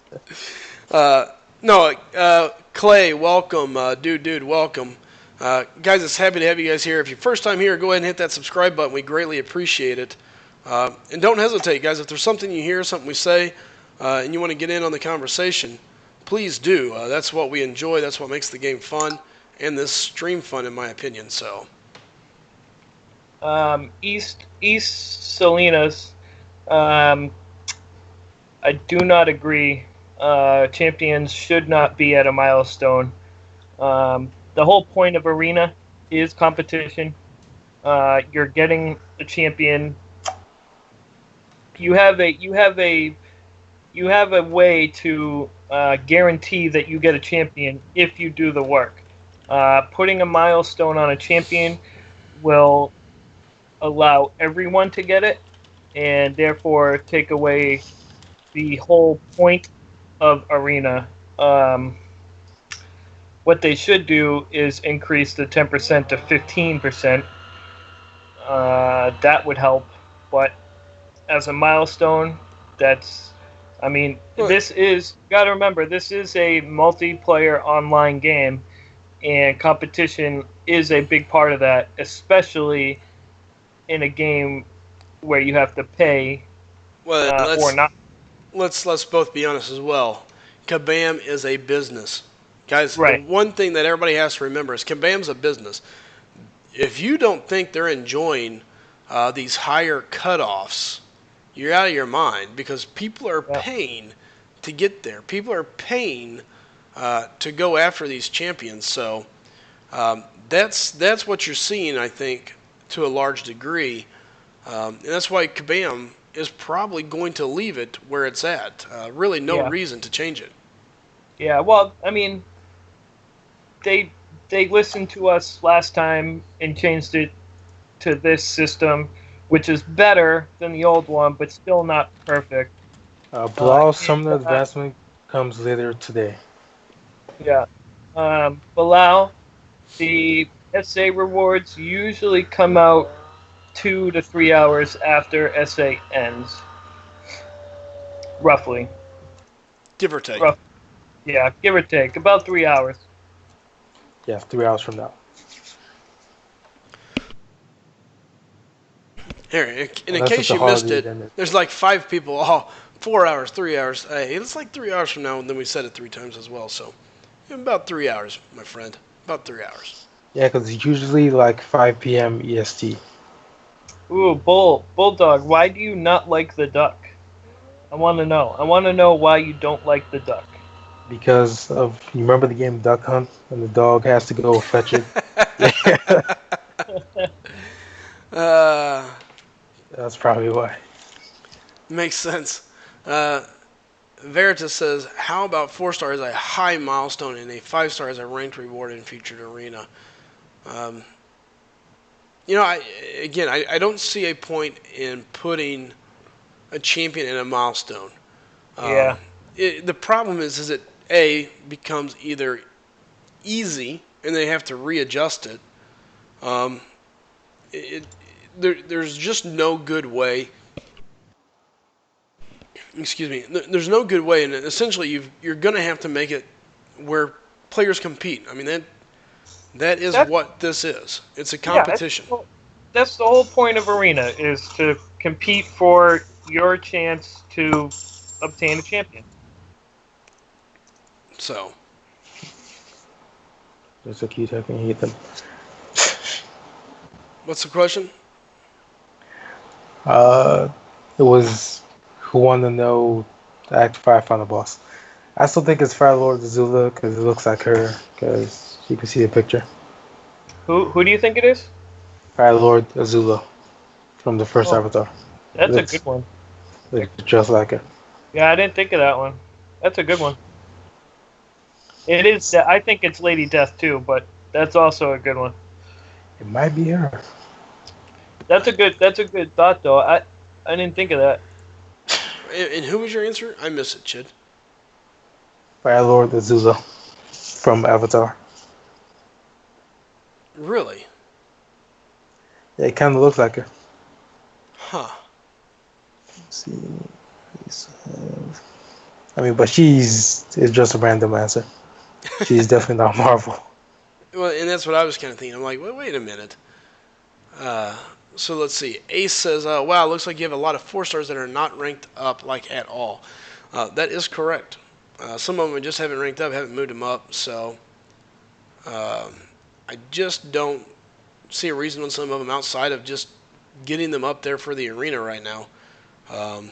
no, Clay, welcome. Dude, welcome. Guys, it's happy to have you guys here. If you're first time here, go ahead and hit that subscribe button. We greatly appreciate it. And don't hesitate, guys. If there's something you hear, something we say, and you want to get in on the conversation, please do. That's what we enjoy. That's what makes the game fun, and this stream fun, in my opinion. So, East Salinas. I do not agree. Champions should not be at a milestone. The whole point of arena is competition. You're getting a champion. You have a way to guarantee that you get a champion if you do the work. Putting a milestone on a champion will allow everyone to get it, and therefore take away the whole point of arena. What they should do is increase the 10% to 15%. That would help, but as a milestone, that's. I mean, well, this is. Got to remember, this is a multiplayer online game, and competition is a big part of that, especially in a game where you have to pay well, or not. let's both be honest as well. Kabam is a business, guys. The Right. one thing that everybody has to remember is Kabam's a business. If you don't think they're enjoying these higher cutoffs, you're out of your mind because people are Yeah. paying to get there. People are paying to go after these champions. So that's what you're seeing, I think, to a large degree, and that's why Kabam is probably going to leave it where it's at. Really, no Yeah. reason to change it. Yeah. Well, I mean, they listened to us last time and changed it to this system, which is better than the old one, but still not perfect. Bilal, some of the And, advancement comes later today. yeah. Bilal, the SA rewards usually come out 2 to 3 hours after SA ends, roughly. Give or take. Rough. Yeah, give or take, about 3 hours. Yeah, 3 hours from now. Here, and in Unless case it's a you missed holiday, it, then there's like 5 people. Oh, 4 hours, 3 hours. Hey, it's like 3 hours from now, and then we said it 3 times as well. So, about 3 hours, my friend. About 3 hours. yeah, because it's usually like 5 p.m. EST. Ooh, Bulldog, why do you not like the duck? I want to know. I want to know why you don't like the duck. Because of, you remember the game Duck Hunt, and the dog has to go fetch it? Yeah, uh, that's probably why. makes sense. Uh, Veritas says, "How about 4 star as a high milestone and a 5 star as a ranked reward in featured arena?" Um, I don't see a point in putting a champion in a milestone. Yeah, Um, the problem is it a becomes either easy and they have to readjust it. Um, it there's just no good way. Excuse me. There's no good way, and essentially you're going to have to make it where players compete. I mean that is that's what this is. It's a yeah, competition. that's the whole point of arena is to compete for your chance to obtain a champion. So Just a cute, I can hate them. what's the question? Uh, it was who wanted to know the Act 5 final boss. I still think it's Fire Lord Azula because it looks like her because you can see the picture. Who do you think it is? Fire Lord Azula from the first Oh, Avatar. that's a Looks, good one. looks just like her. Yeah, I didn't think of that one. That's a good one. It is. I think it's Lady Death too, but that's also a good one. It might be her. That's a good. That's a good thought, though. I didn't think of that. And who was your answer? I miss it, Chid. Fire Lord Azula from Avatar. Really? Yeah, it kind of looks like her. Huh. Let's see. I mean, but it's just a random answer. She's definitely not Marvel. Well, and that's what I was kind of thinking. I'm like, wait a minute. Uh, so let's see. Ace says, "Wow, looks like you have a lot of 4 stars that are not ranked up like at all." That is correct. Some of them just haven't ranked up, haven't moved them up. So um, I just don't see a reason on some of them outside of just getting them up there for the arena right now. Um,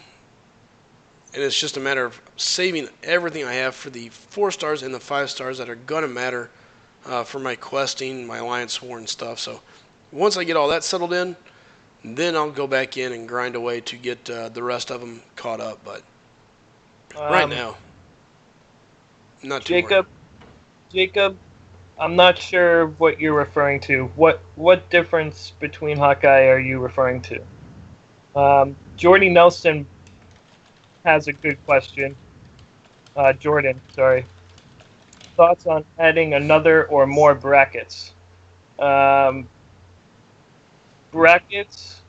and it's just a matter of saving everything I have for the 4 stars and the 5 stars that are gonna matter for my questing, my alliance war and stuff. So once I get all that settled in, then I'll go back in and grind away to get the rest of them caught up. But right Um, now, not too worried. Jacob, Jacob, I'm not sure what you're referring to. What difference between Hawkeye are you referring to? Jordy Nelson has a good question. Jordan, sorry. Thoughts on adding another or more brackets? Um, brackets.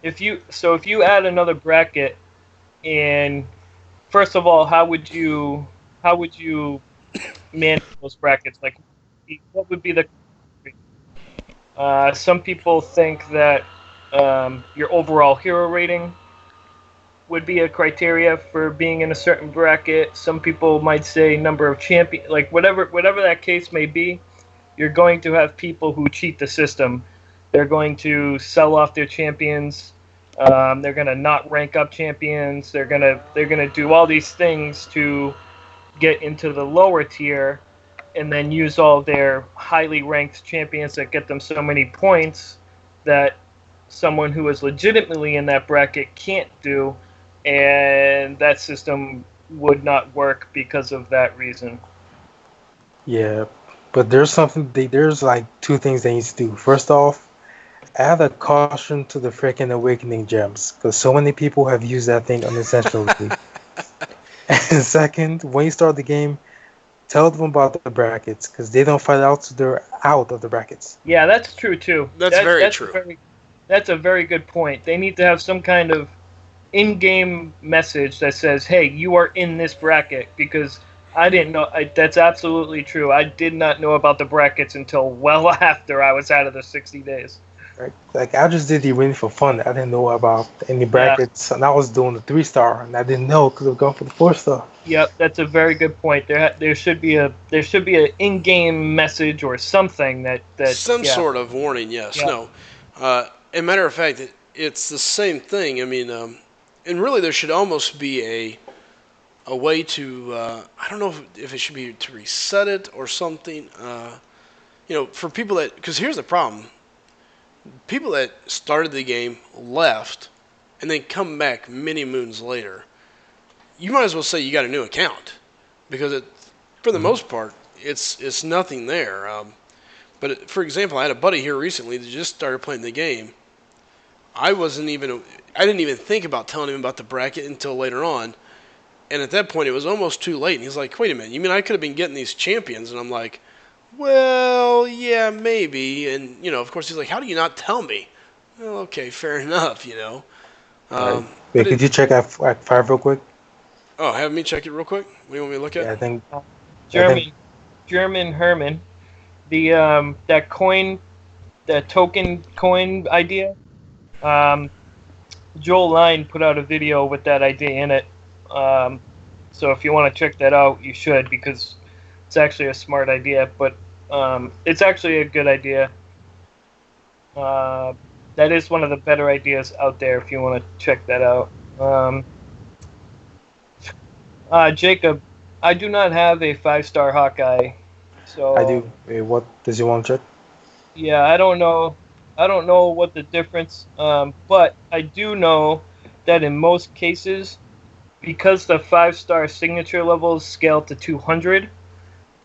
If you add another bracket, and first of all, how would you manage those brackets? Like, what would be the some people think that your overall hero rating would be a criteria for being in a certain bracket. Some people might say number of champion, like whatever that case may be. You're going to have people who cheat the system. They're going to sell off their champions. They're going to not rank up champions. They're gonna do all these things to get into the lower tier, and then use all their highly ranked champions that get them so many points that someone who is legitimately in that bracket can't do, and that system would not work because of that reason. Yeah, but there's like two things they need to do. First off, add a caution to the freaking awakening gems because so many people have used that thing unintentionally. And second, when you start the game, tell them about the brackets because they don't find out till they're out of the brackets. Yeah, that's true too. That's very true. That's a very good point. They need to have some kind of in-game message that says, "Hey, you are in this bracket," because I didn't know. That's absolutely true. I did not know about the brackets until well after I was out of the 60 days. Right? Like I just did the arena for fun. I didn't know about any brackets, and I was doing the 3 star, and I didn't know because I was going for the 4 star. Yep, that's a very good point. There should be an in-game message or something that Some yeah. sort of warning, yes. Yeah. No. As a matter of fact, it's the same thing. I mean, and really there should almost be a way to, I don't know if it should be to reset it or something. For people that, because here's the problem. People that started the game left and then come back many moons later. you might as well say you got a new account because for the most part, it's nothing there. But for example, I had a buddy here recently that just started playing the game. I didn't even think about telling him about the bracket until later on. And at that point, it was almost too late. And he's like, wait a minute, you mean I could have been getting these champions? And I'm like, well, yeah, maybe. And, of course, he's like, how do you not tell me? Well, okay, fair enough, Right. But Wait, could you check Act 5 real quick? oh, have me check it real quick. What do you want me to look Yeah, at? I think. German Herman, the that token coin idea. Joel Line put out a video with that idea in it. So if you want to check that out, you should, because it's actually a smart idea. But it's actually a good idea. That is one of the better ideas out there if you want to check that out. Jacob, I do not have a 5-star Hawkeye, so I do. Wait, what does you want to check? yeah, I don't know. I don't know what the difference, but I do know that in most cases, because the 5-star signature levels scale to 200,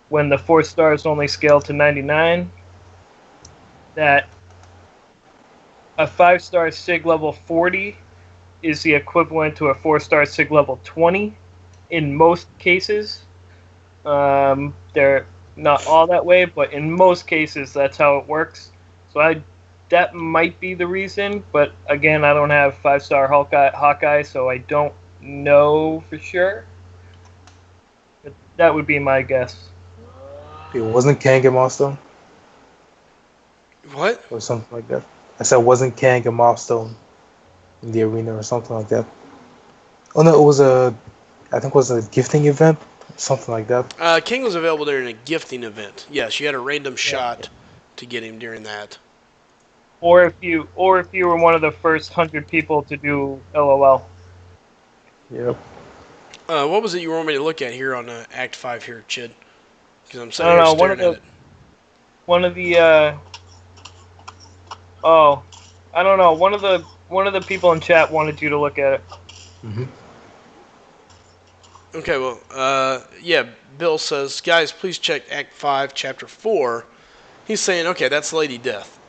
when the 4 stars only scale to 99, that a 5-star sig level 40 is the equivalent to a 4-star sig level 20 in most cases. They're not all that way, but in most cases that's how it works. So that might be the reason, but again, I don't have 5-star Hawkeye, so I don't know for sure. But that would be my guess. It wasn't Kang a milestone What? or something like that. I said wasn't Kang a milestone in the arena or something like that. Oh no, I think it was a gifting event, something like that. King was available during a gifting event. Yes, you had a random shot to get him during that. Or if you were one of the first 100 people to do LOL. Yep. What was it you want me to look at here on Act 5 here, Chid? Because I'm I sitting don't here know. staring at it. One of the I don't know. One of the people in chat wanted you to look at it. Mm-hmm. Okay, well, yeah, Bill says, guys, please check Act 5, Chapter 4. He's saying, okay, that's Lady Death.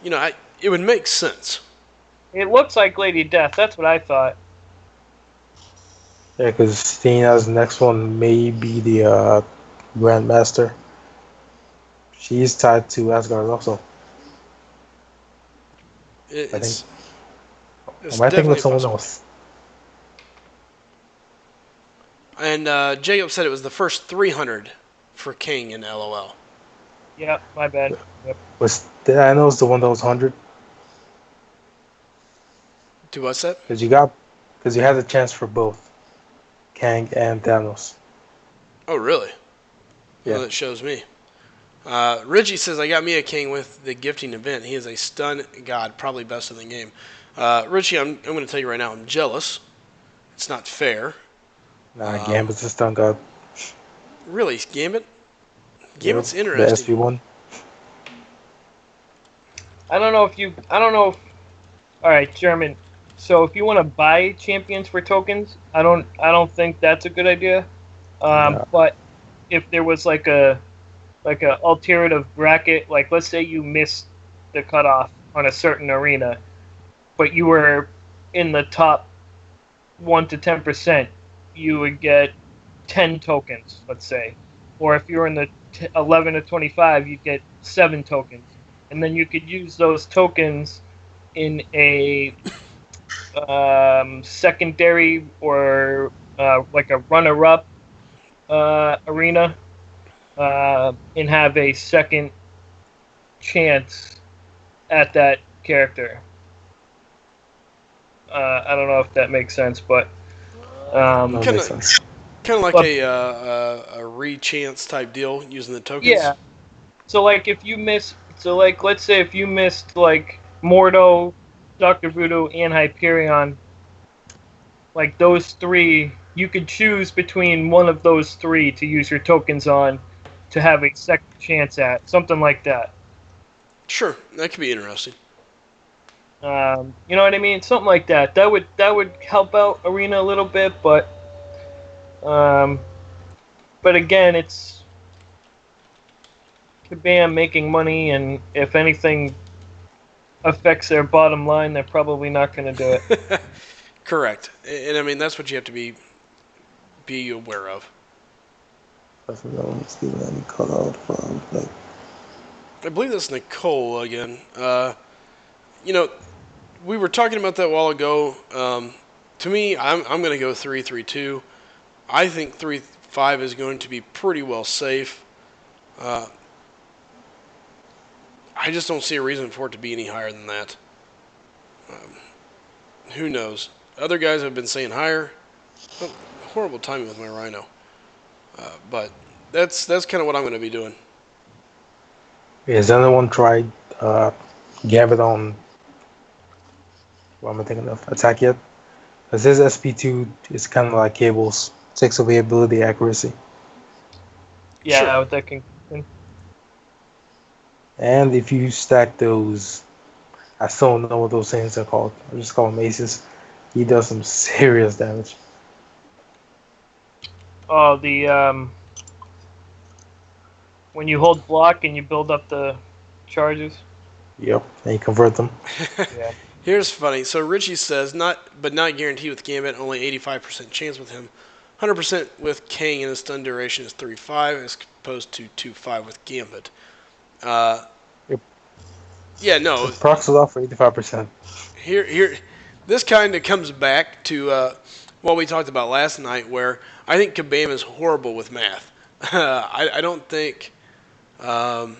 It would make sense. It looks like Lady Death. That's what I thought. Yeah, because Stina's next one may be the Grandmaster. She's tied to Asgard also. It's Am I thinking definitely of someone possible. else? And Jacob said it was the first 300 for King in LOL. Yep, my bad. Yep. Was Thanos the one that was 100? Do what's that? Because you had a chance for both Kang and Thanos. Oh, really? Yeah. Well, that shows me. Richie says, I got me a King with the gifting event. He is a stun god, probably best in the game. Richie, I'm going to tell you right now, I'm jealous. It's not fair. Nah, Gambit's a stun god. Really, Gambit? Gambit's Yep, interesting. The SP1. I don't know if. All right, German. So if you want to buy champions for tokens, I don't think that's a good idea. No. But if there was like a alternative bracket, like let's say you missed the cutoff on a certain arena, but you were in the top 1 to 10%, you would get 10 tokens, let's say. Or if you were in the 11 to 25, you'd get 7 tokens. And then you could use those tokens in a secondary or like a runner-up arena and have a second chance at that character. I don't know if that makes sense, but No, it makes Kinda- sense. Kind of like a re-chance type deal using the tokens. yeah. So like let's say if you missed like Mordo, Dr. Voodoo, and Hyperion, like those 3, you could choose between one of those 3 to use your tokens on to have a second chance at, something like that. Sure, that could be interesting. You know what I mean? Something like that. That would help out Arena a little bit, but Um, but again, it's Kabam making money, and if anything affects their bottom line, they're probably not going to do it. Correct. And I mean that's what you have to be aware of. I forgot when Steven let me cut out from. Like, I believe that's Nicole again. You know, we were talking about that a while ago. To me, I'm going to go 3-3-2. I think 3-5 is going to be pretty well safe. Uh, I just don't see a reason for it to be any higher than that. Um, who knows? Other guys have been saying higher. Oh, horrible timing with my rhino. But that's kind of what I'm going to be doing. has anyone tried Gambit on what am I thinking of? Attack yet? Because his SP2 is kind of like Cable's 6 availability accuracy. Yeah, Sure. with that conclusion. And if you stack those, I still don't know what those things are called. I just call them aces. He does some serious damage. Oh, the when you hold block and you build up the charges. Yep, and you convert them. Yeah. Here's funny. So Richie says not guaranteed with Gambit. Only 85% chance with him. 100% with Kang, and his stun duration is 3-5 as opposed to 2-5 with Gambit. Uh, Yep. yeah, no. It procs it off for 85%. Here, this kind of comes back to what we talked about last night, where I think Kabam is horrible with math. I don't think um,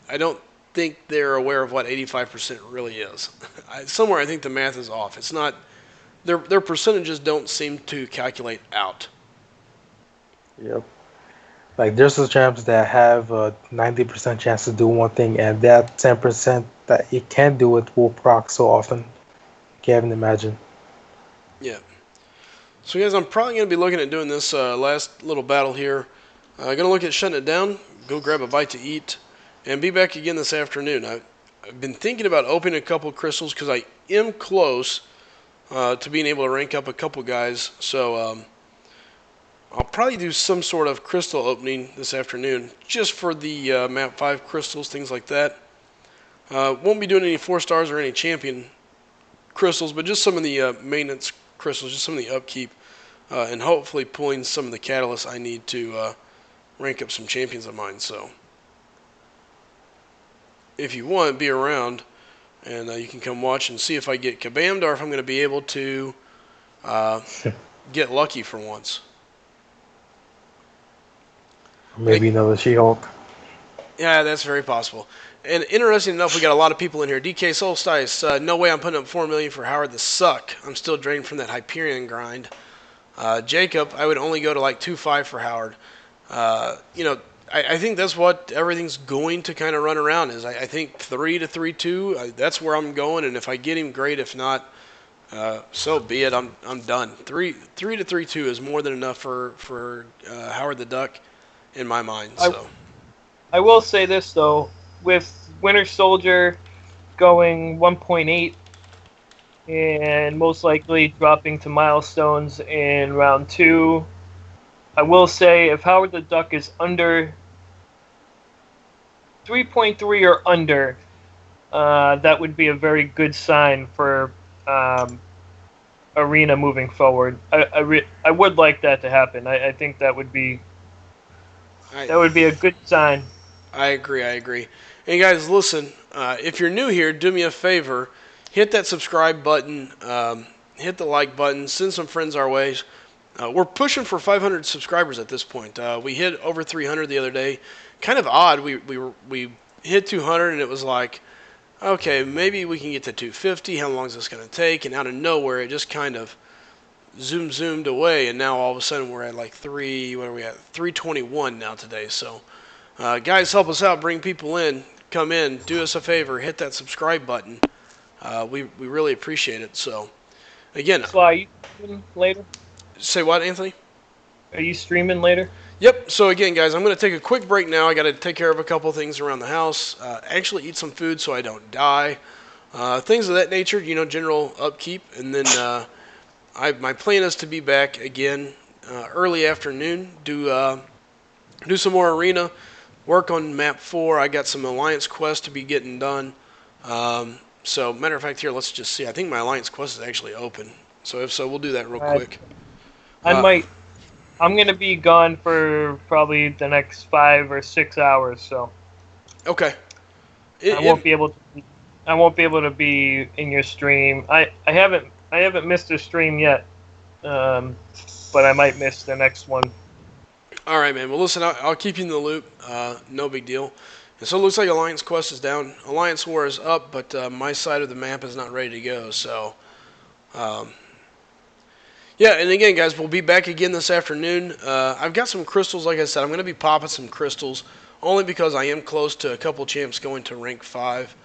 I don't think they're aware of what 85% really is. Somewhere I think the math is off. It's not their percentages don't seem to calculate out. Yep. Like there's some champs that have a 90% chance to do one thing, and that 10% that it can do it will proc so often. Can't even imagine. Yeah. So guys, I'm probably going to be looking at doing this last little battle here. Going to look at shutting it down, go grab a bite to eat, and be back again this afternoon. I've been thinking about opening a couple crystals because I am close to being able to rank up a couple guys. So I'll probably do some sort of crystal opening this afternoon just for the map 5 crystals, things like that. Won't be doing any 4 stars or any champion crystals, but just some of the maintenance crystals, just some of the upkeep, and hopefully pulling some of the catalysts I need to rank up some champions of mine. So if you want, be around, and you can come watch and see if I get kabammed or if I'm going to be able to get lucky for once. Maybe another She-Hulk. Yeah, that's very possible. And interesting enough, we got a lot of people in here. DK Solstice, no way I'm putting up 4 million for Howard the Suck. I'm still drained from that Hyperion grind. Jacob, I would only go to like 2.5 for Howard. I think that's what everything's going to kind of run around is. I think 3 to 3.2. That's where I'm going, and if I get him, great. If not, so be it. I'm done. 3 to 3.2 is more than enough for Howard the Duck in my mind. So. I will say this though, with Winter Soldier going 1.8 and most likely dropping to milestones in round 2, I will say if Howard the Duck is under 3.3 or under, that would be a very good sign for Arena moving forward. I would like that to happen. I think that would be a good sign. I agree. And guys, listen, if you're new here, do me a favor, hit that subscribe button, hit the like button, send some friends our way. We're pushing for 500 subscribers at this point. We hit over 300 the other day. Kind of odd. We hit 200 and it was like, okay, maybe we can get to 250. How long is this going to take? And out of nowhere, it just kind of zoomed away, and now all of a sudden we're at like 321 now today. So guys, help us out, bring people in, come in, do us a favor, hit that subscribe button. We really appreciate it. So again, Sly, are you streaming later? Say what, Anthony? Are you streaming later? Yep. So again, guys, I'm going to take a quick break now. I got to take care of a couple things around the house, actually eat some food so I don't die, things of that nature, general upkeep. And then my plan is to be back again early afternoon. Do some more arena work on map 4. I got some alliance quests to be getting done. So matter of fact, here let's just see. I think my alliance quest is actually open. So if so, we'll do that real Uh, quick. I Uh, might. I'm gonna be gone for probably the next 5 or 6 hours, so okay. I won't be able to. I won't be able to be in your stream. I haven't missed a stream yet, um, but I might miss the next one. All right, man. Well, listen, I'll keep you in the loop. No big deal. And so it looks like Alliance Quest is down. Alliance War is up, but my side of the map is not ready to go. So, um, yeah. And again, guys, we'll be back again this afternoon. I've got some crystals. Like I said, I'm going to be popping some crystals only because I am close to a couple champs going to rank 5.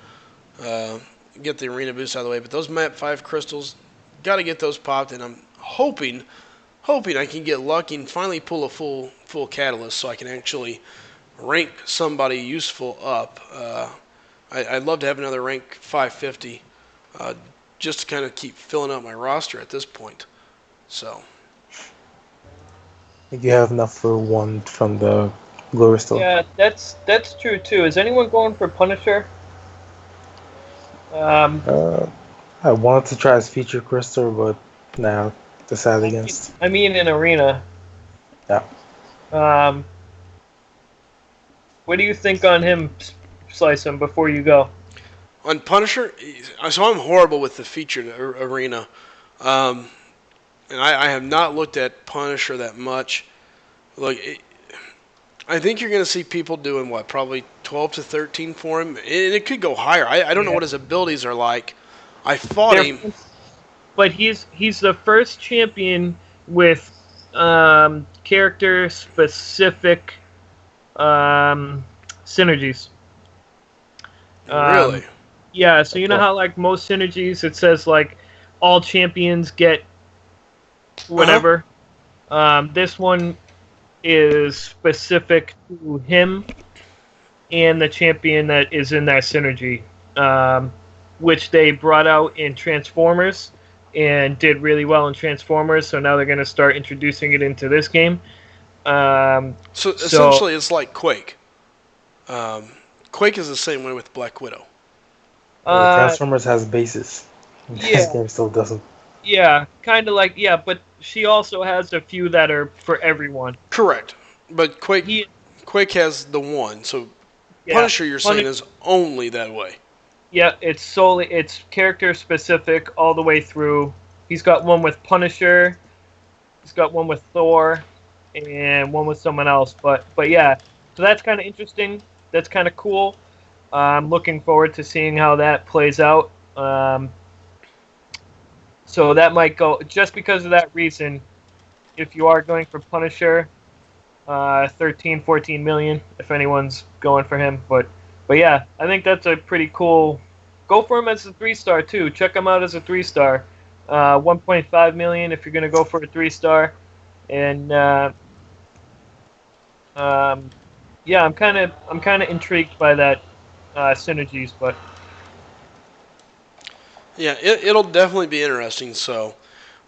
Uh, get the arena boost out of the way. But those map 5 crystals, got to get those popped. And I'm hoping I can get lucky and finally pull a full catalyst so I can actually rank somebody useful up. I'd love to have another rank 550 just to kind of keep filling out my roster at this point. So, I think you have enough for one from the glory store. Yeah, that's true too. Is anyone going for Punisher? Um, Uh, I wanted to try his feature crystal, but now decided against. I mean in arena. Yeah. Um, what do you think on him, Slice him, before you go? on Punisher, so I'm horrible with the featured arena. Um, and I have not looked at Punisher that much. Look, I think you're going to see people doing what, probably 12 to 13 for him, and it could go higher. I don't know Yeah. what his abilities are like. I fought him. But he's the first champion with character specific synergies. Really? Yeah, so you know how like most synergies it says like all champions get whatever. This one is specific to him and the champion that is in that synergy, which they brought out in Transformers and did really well in Transformers. So now they're going to start introducing it into this game. So essentially, it's like Quake. Quake is the same way with Black Widow. Well, uh, Transformers has bases. This yeah, game still doesn't. yeah, kind of like but she also has a few that are for everyone. Correct. But Quake He, Quake has the one. So yeah, Punisher, you're saying, is only that way. Yeah, it's character specific all the way through. He's got one with Punisher, he's got one with Thor, and one with someone else. But yeah, so that's kind of interesting. That's kind of cool. I'm looking forward to seeing how that plays out. So that might go just because of that reason. If you are going for Punisher, 13, 14 million. If anyone's going for him, but yeah, I think that's a pretty cool. Go for him as a 3-star too. Check him out as a 3-star. 1.5 million if you're gonna go for a 3-star, and yeah, I'm kind of intrigued by that synergies, but Yeah, it'll definitely be interesting. So,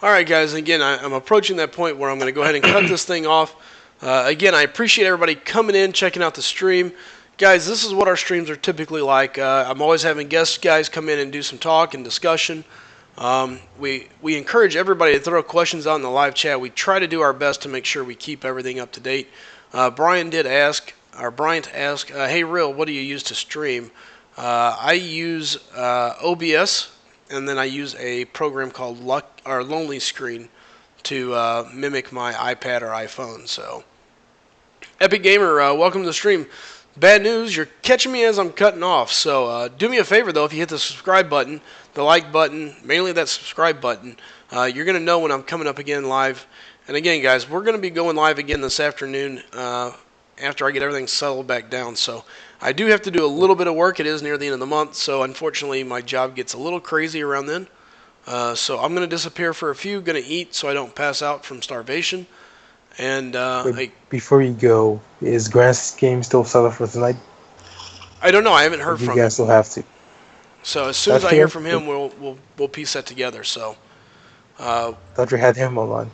all right, guys. Again, I'm approaching that point where I'm going to go ahead and cut this thing off. Again, I appreciate everybody coming in, checking out the stream. Guys, this is what our streams are typically like. I'm always having guest guys come in and do some talk and discussion. We encourage everybody to throw questions out in the live chat. We try to do our best to make sure we keep everything up to date. Bryant asked, hey, Real, what do you use to stream? I use OBS, and then I use a program called Lonely Screen to mimic my iPad or iPhone. So, Epic Gamer, welcome to the stream. Bad news, you're catching me as I'm cutting off. So do me a favor, though, if you hit the subscribe button, the like button, mainly that subscribe button, you're going to know when I'm coming up again live. And again, guys, we're going to be going live again this afternoon after I get everything settled back down. So I do have to do a little bit of work. It is near the end of the month, so unfortunately my job gets a little crazy around then. So I'm going to disappear for a few, going to eat so I don't pass out from starvation. And Before you go, is Grant's game still set up for tonight? I don't know. I haven't heard from him. You guys will have to. So as soon as I hear from him, we'll piece that together. So thought you had him online.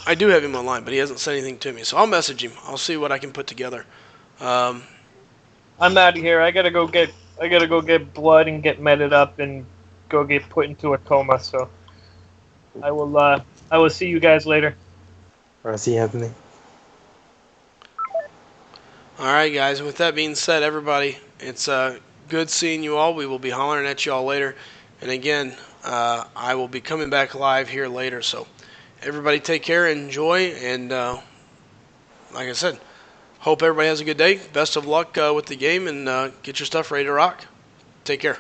I do have him online, but he hasn't said anything to me. So I'll message him. I'll see what I can put together. Um, I'm out of here. I gotta go get blood and get meted up and go get put into a coma. So I will see you guys later. All right, see you, Anthony. all right, guys. With that being said, everybody, it's good seeing you all. We will be hollering at you all later. And again, I will be coming back live here later. So everybody take care, enjoy, and like I said, hope everybody has a good day. Best of luck with the game, and get your stuff ready to rock. Take care.